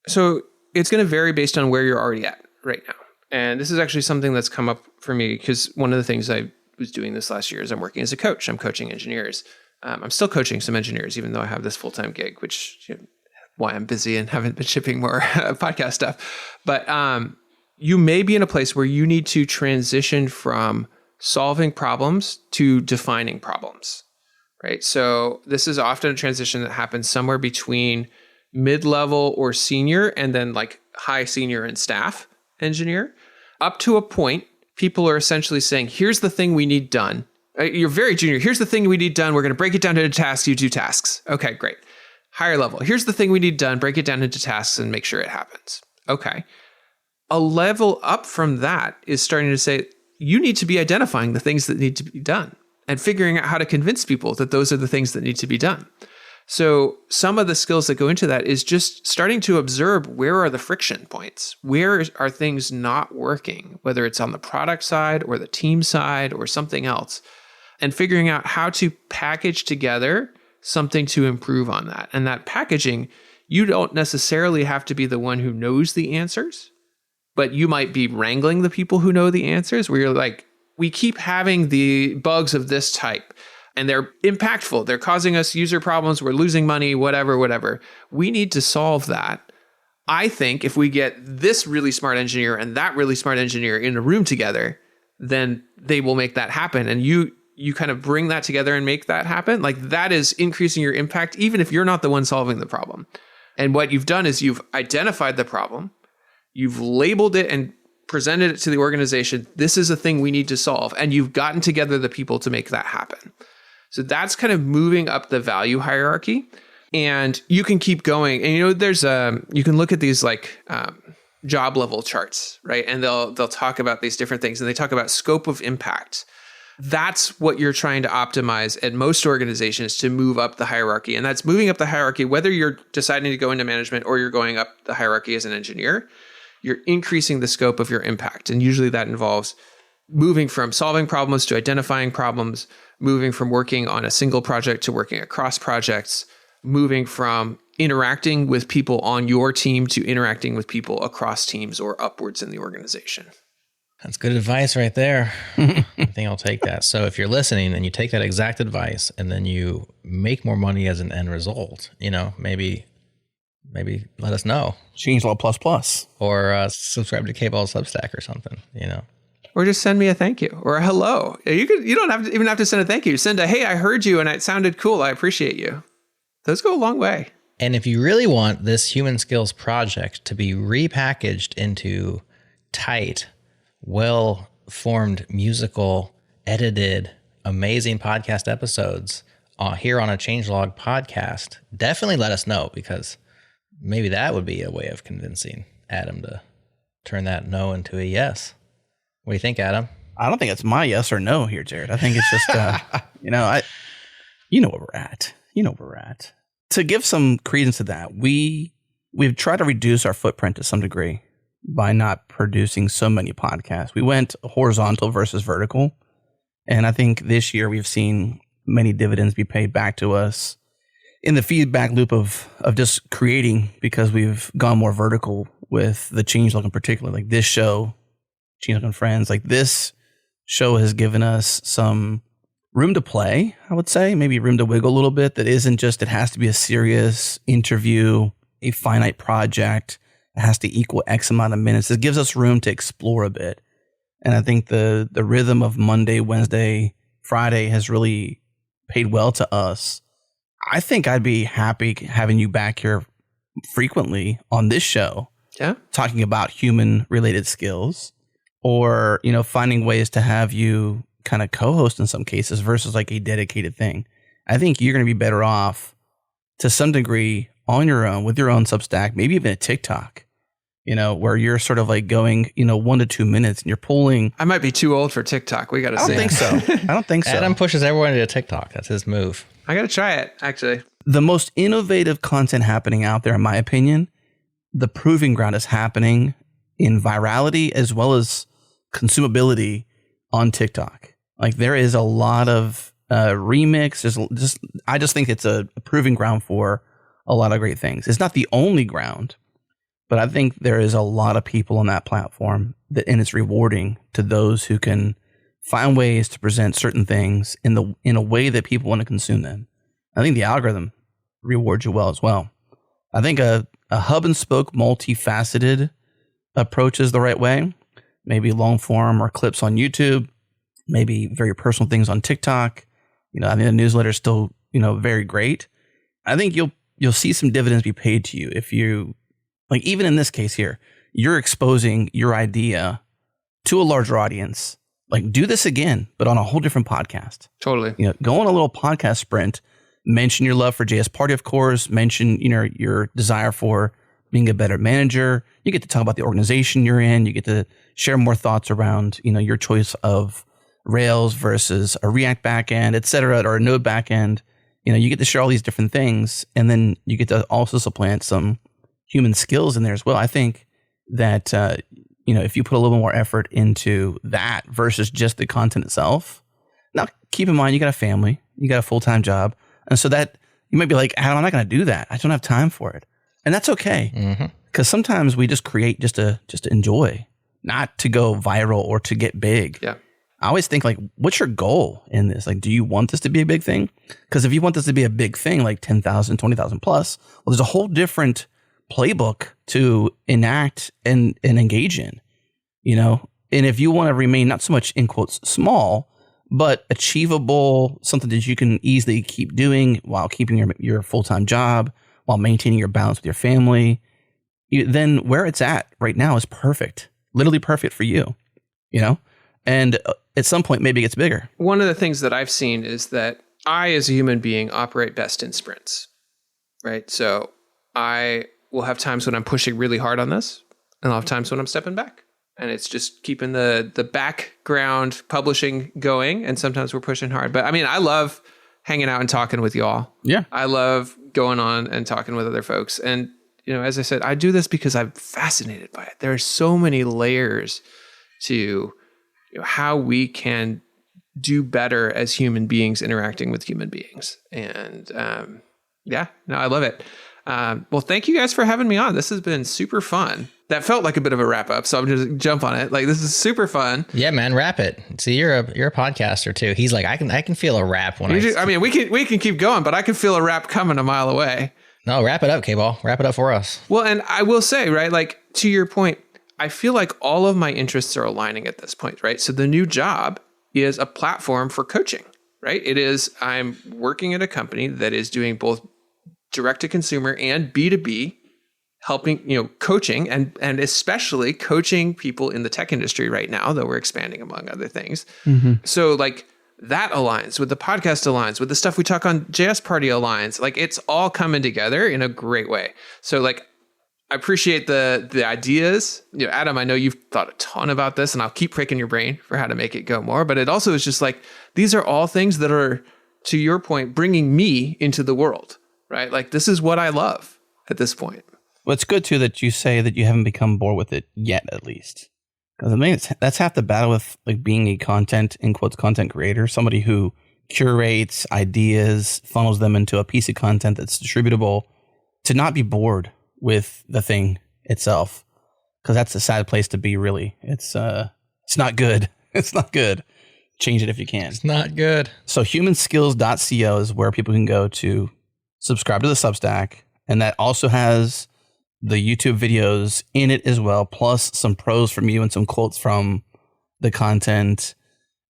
So it's going to vary based on where you're already at right now. And this is actually something that's come up for me because one of the things I was doing this last year is I'm working as a coach. I'm coaching engineers. I'm still coaching some engineers, even though I have this full-time gig, which why I'm busy and haven't been shipping more podcast stuff. But you may be in a place where you need to transition from solving problems to defining problems, right? So this is often a transition that happens somewhere between mid-level or senior and then like high senior and staff engineer. Up to a point, people are essentially saying, here's the thing we need done. You're very junior. Here's the thing we need done. We're going to break it down into tasks. You do tasks. Okay, great. Higher level. Here's the thing we need done. Break it down into tasks and make sure it happens. Okay. A level up from that is starting to say, you need to be identifying the things that need to be done and figuring out how to convince people that those are the things that need to be done. So some of the skills that go into that is just starting to observe where are the friction points? Where are things not working, whether it's on the product side or the team side or something else, and figuring out how to package together something to improve on that. And that packaging, you don't necessarily have to be the one who knows the answers, but you might be wrangling the people who know the answers where you're like, we keep having the bugs of this type. And they're impactful. They're causing us user problems. We're losing money, whatever. We need to solve that. I think if we get this really smart engineer and that really smart engineer in a room together, then they will make that happen. And you kind of bring that together and make that happen. Like that is increasing your impact, even if you're not the one solving the problem. And what you've done is you've identified the problem, you've labeled it and presented it to the organization. This is a thing we need to solve. And you've gotten together the people to make that happen. So that's kind of moving up the value hierarchy, and you can keep going. And there's you can look at these like job level charts, right? And they'll talk about these different things, and they talk about scope of impact. That's what you're trying to optimize at most organizations to move up the hierarchy, and that's moving up the hierarchy. Whether you're deciding to go into management or you're going up the hierarchy as an engineer, you're increasing the scope of your impact, and usually that involves moving from solving problems to identifying problems, moving from working on a single project to working across projects, moving from interacting with people on your team to interacting with people across teams or upwards in the organization. That's good advice right there. I think I'll take that. So if you're listening and you take that exact advice and then you make more money as an end result, maybe let us know. Changelog ++. Or subscribe to KBall Substack or something, Or just send me a thank you or a hello. You don't even have to send a thank you. Send a, hey, I heard you and it sounded cool. I appreciate you. Those go a long way. And if you really want this human skills project to be repackaged into tight, well-formed, musical, edited, amazing podcast episodes here on a Changelog podcast, definitely let us know, because maybe that would be a way of convincing Adam to turn that no into a yes. What do you think, Adam? I don't think it's my yes or no here, Jared. I think it's just, you know where we're at. You know where we're at. To give some credence to that, we've tried to reduce our footprint to some degree. by not producing so many podcasts. We went horizontal versus vertical. And I think this year we've seen many dividends be paid back to us in the feedback loop of just creating, because we've gone more vertical with the Changelog in particular. Like this show, Changelog Friends, like this show has given us some room to play, I would say, maybe room to wiggle a little bit. That isn't just, it has to be a serious interview, a finite project. It has to equal X amount of minutes. It gives us room to explore a bit. And I think the rhythm of Monday, Wednesday, Friday has really paid well to us. I think I'd be happy having you back here frequently on this show. Yeah. Talking about human related skills, or, finding ways to have you kind of co-host in some cases versus like a dedicated thing. I think you're going to be better off to some degree on your own with your own Substack, maybe even a TikTok, where you're sort of like going, 1 to 2 minutes and you're pulling. I might be too old for TikTok. We got to see. I don't think so. Adam pushes everyone into TikTok. That's his move. I got to try it, actually. The most innovative content happening out there, in my opinion, the proving ground is happening in virality as well as consumability on TikTok. Like there is a lot of remix. I just think it's a proving ground for a lot of great things. It's not the only ground, but I think there is a lot of people on that platform and it's rewarding to those who can find ways to present certain things in a way that people want to consume them. I think the algorithm rewards you well as well. I think a hub and spoke, multifaceted approach is the right way. Maybe long form or clips on YouTube, maybe very personal things on TikTok. I think the newsletter is still, very great. I think you'll see some dividends be paid to you if you, like, even in this case here, you're exposing your idea to a larger audience. Like, do this again, but on a whole different podcast. Totally. Go on a little podcast sprint, mention your love for JS Party, of course, mention, your desire for being a better manager. You get to talk about the organization you're in. You get to share more thoughts around, your choice of Rails versus a React backend, et cetera, or a Node backend. You get to share all these different things, and then you get to also supplant some human skills in there as well. I think that, if you put a little more effort into that versus just the content itself. Now, keep in mind, you got a family, you got a full-time job. And so that you might be like, Adam, I'm not going to do that. I don't have time for it. And that's okay. Because sometimes we just create just to enjoy, not to go viral or to get big. Yeah. I always think, like, what's your goal in this? Like, do you want this to be a big thing? Because if you want this to be a big thing, like 10,000, 20,000 plus, well, there's a whole different playbook to enact and engage in, And if you want to remain not so much in quotes small, but achievable, something that you can easily keep doing while keeping your full-time job, while maintaining your balance with your family, then where it's at right now is perfect, literally perfect for you, And at some point, maybe it gets bigger. One of the things that I've seen is that I, as a human being, operate best in sprints, right? So I will have times when I'm pushing really hard on this, and I'll have times when I'm stepping back. And it's just keeping the background publishing going, and sometimes we're pushing hard. But I mean, I love hanging out and talking with y'all. Yeah. I love going on and talking with other folks. And, as I said, I do this because I'm fascinated by it. There are so many layers to how we can do better as human beings interacting with human beings. And I love it. Well, thank you guys for having me on. This has been super fun. That felt like a bit of a wrap up, so I'm just jump on it. Like, this is super fun. Yeah, man, wrap it. See, you're a podcaster too. He's like, I can feel a wrap when I mean, we can keep going, but I can feel a wrap coming a mile away. No, wrap it up, KBall. Wrap it up for us. Well, and I will say, right, like, to your point, I feel like all of my interests are aligning at this point, right? So the new job is a platform for coaching, right? I'm working at a company that is doing both direct to consumer and B2B, helping, coaching and especially coaching people in the tech industry right now, though we're expanding among other things. So like that aligns with the podcast, aligns with the stuff we talk on JS Party, aligns. Like, it's all coming together in a great way. So like, I appreciate the ideas. Adam, I know you've thought a ton about this, and I'll keep pricking your brain for how to make it go more. But it also is just like, these are all things that are, to your point, bringing me into the world, right? Like, this is what I love at this point. Well, it's good too that you say that you haven't become bored with it yet, at least. Because I mean, that's half the battle with like being a content creator, somebody who curates ideas, funnels them into a piece of content that's distributable, to not be bored with the thing itself. Because that's a sad place to be, really. It's not good. It's not good. Change it if you can. It's not good. So humanskills.co is where people can go to subscribe to the Substack. And that also has the YouTube videos in it as well, plus some pros from you and some quotes from the content,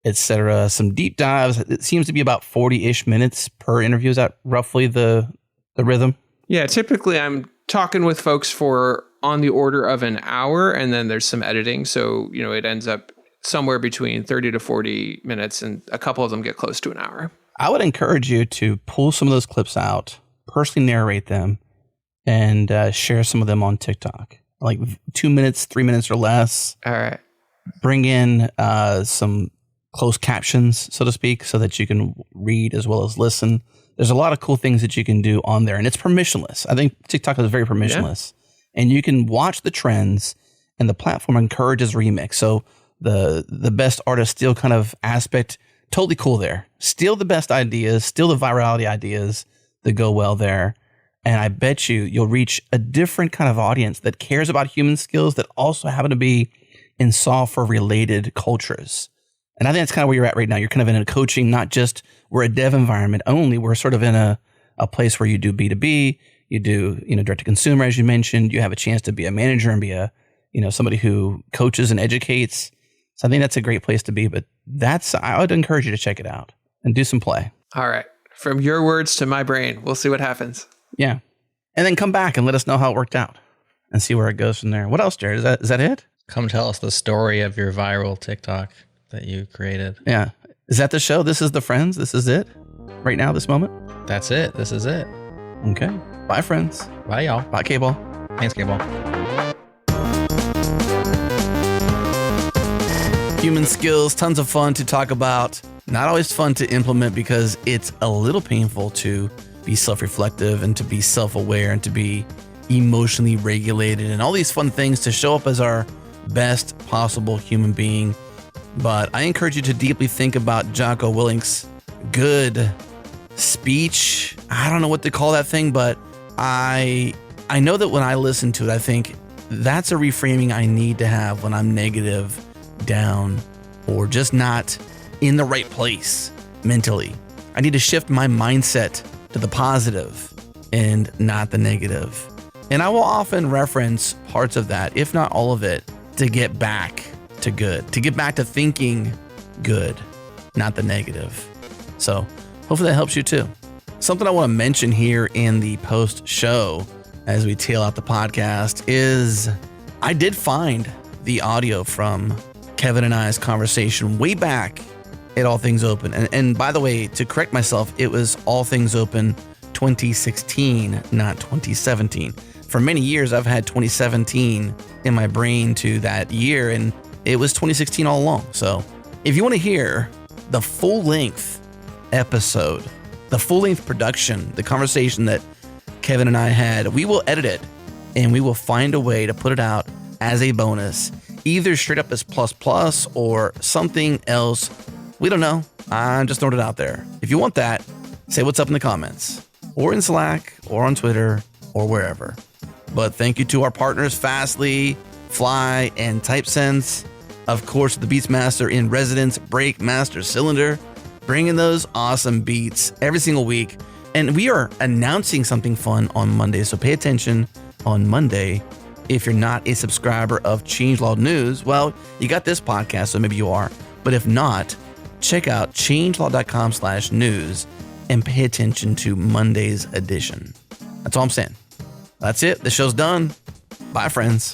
etc. Some deep dives. It seems to be about 40-ish minutes per interview. Is that roughly the rhythm? Yeah, typically I'm talking with folks for on the order of an hour, and then there's some editing. So, it ends up somewhere between 30 to 40 minutes, and a couple of them get close to an hour. I would encourage you to pull some of those clips out, personally narrate them, and share some of them on TikTok. Like 2 minutes, 3 minutes or less. All right. Bring in some closed captions, so to speak, so that you can read as well as listen. There's a lot of cool things that you can do on there, and it's permissionless. I think TikTok is very permissionless. Yeah. And you can watch the trends, and the platform encourages remix. So the best artist steal kind of aspect, totally cool there. Steal the best ideas, steal the virality ideas that go well there. And I bet you'll reach a different kind of audience that cares about human skills that also happen to be in software related cultures. And I think that's kind of where you're at right now. You're kind of in a coaching, not just we're a dev environment only. We're sort of in a place where you do B2B, you do, direct to consumer, as you mentioned. You have a chance to be a manager and be a, somebody who coaches and educates. So I think that's a great place to be. But I would encourage you to check it out and do some play. All right. From your words to my brain, we'll see what happens. Yeah. And then come back and let us know how it worked out and see where it goes from there. What else, Jared? Is that it? Come tell us the story of your viral TikTok that you created. Yeah. Is that the show? This is the Friends? This is it? Right now, this moment? That's it. This is it. Okay. Bye, friends. Bye, y'all. Bye, KBall. Thanks, KBall. Human skills, tons of fun to talk about. Not always fun to implement because it's a little painful to be self-reflective and to be self-aware and to be emotionally regulated and all these fun things to show up as our best possible human being. But I encourage you to deeply think about Jocko Willink's good speech. I don't know what to call that thing, but I know that when I listen to it, I think that's a reframing I need to have when I'm negative, down, or just not in the right place mentally. I need to shift my mindset to the positive and not the negative. And I will often reference parts of that, if not all of it, to get back to good, to get back to thinking good, not the negative. So hopefully that helps you too. Something I want to mention here in the post show as we tail out the podcast is I did find the audio from Kevin and I's conversation way back at All Things Open. And by the way, to correct myself, it was All Things Open 2016, not 2017. For many years, I've had 2017 in my brain to that year, and it was 2016 all along. So if you want to hear the full-length episode, the full-length production, the conversation that Kevin and I had, we will edit it, and we will find a way to put it out as a bonus, either straight up as plus or something else. We don't know. I'm just throwing it out there. If you want that, say what's up in the comments, or in Slack, or on Twitter, or wherever. But thank you to our partners, Fastly, Fly, and TypeSense. Of course, the Beatsmaster in residence, Break Master Cylinder, bringing those awesome beats every single week. And we are announcing something fun on Monday, so pay attention on Monday. If you're not a subscriber of Changelog News, well, you got this podcast, so maybe you are. But if not, check out changelog.com/news and pay attention to Monday's edition. That's all I'm saying. That's it. The show's done. Bye, friends.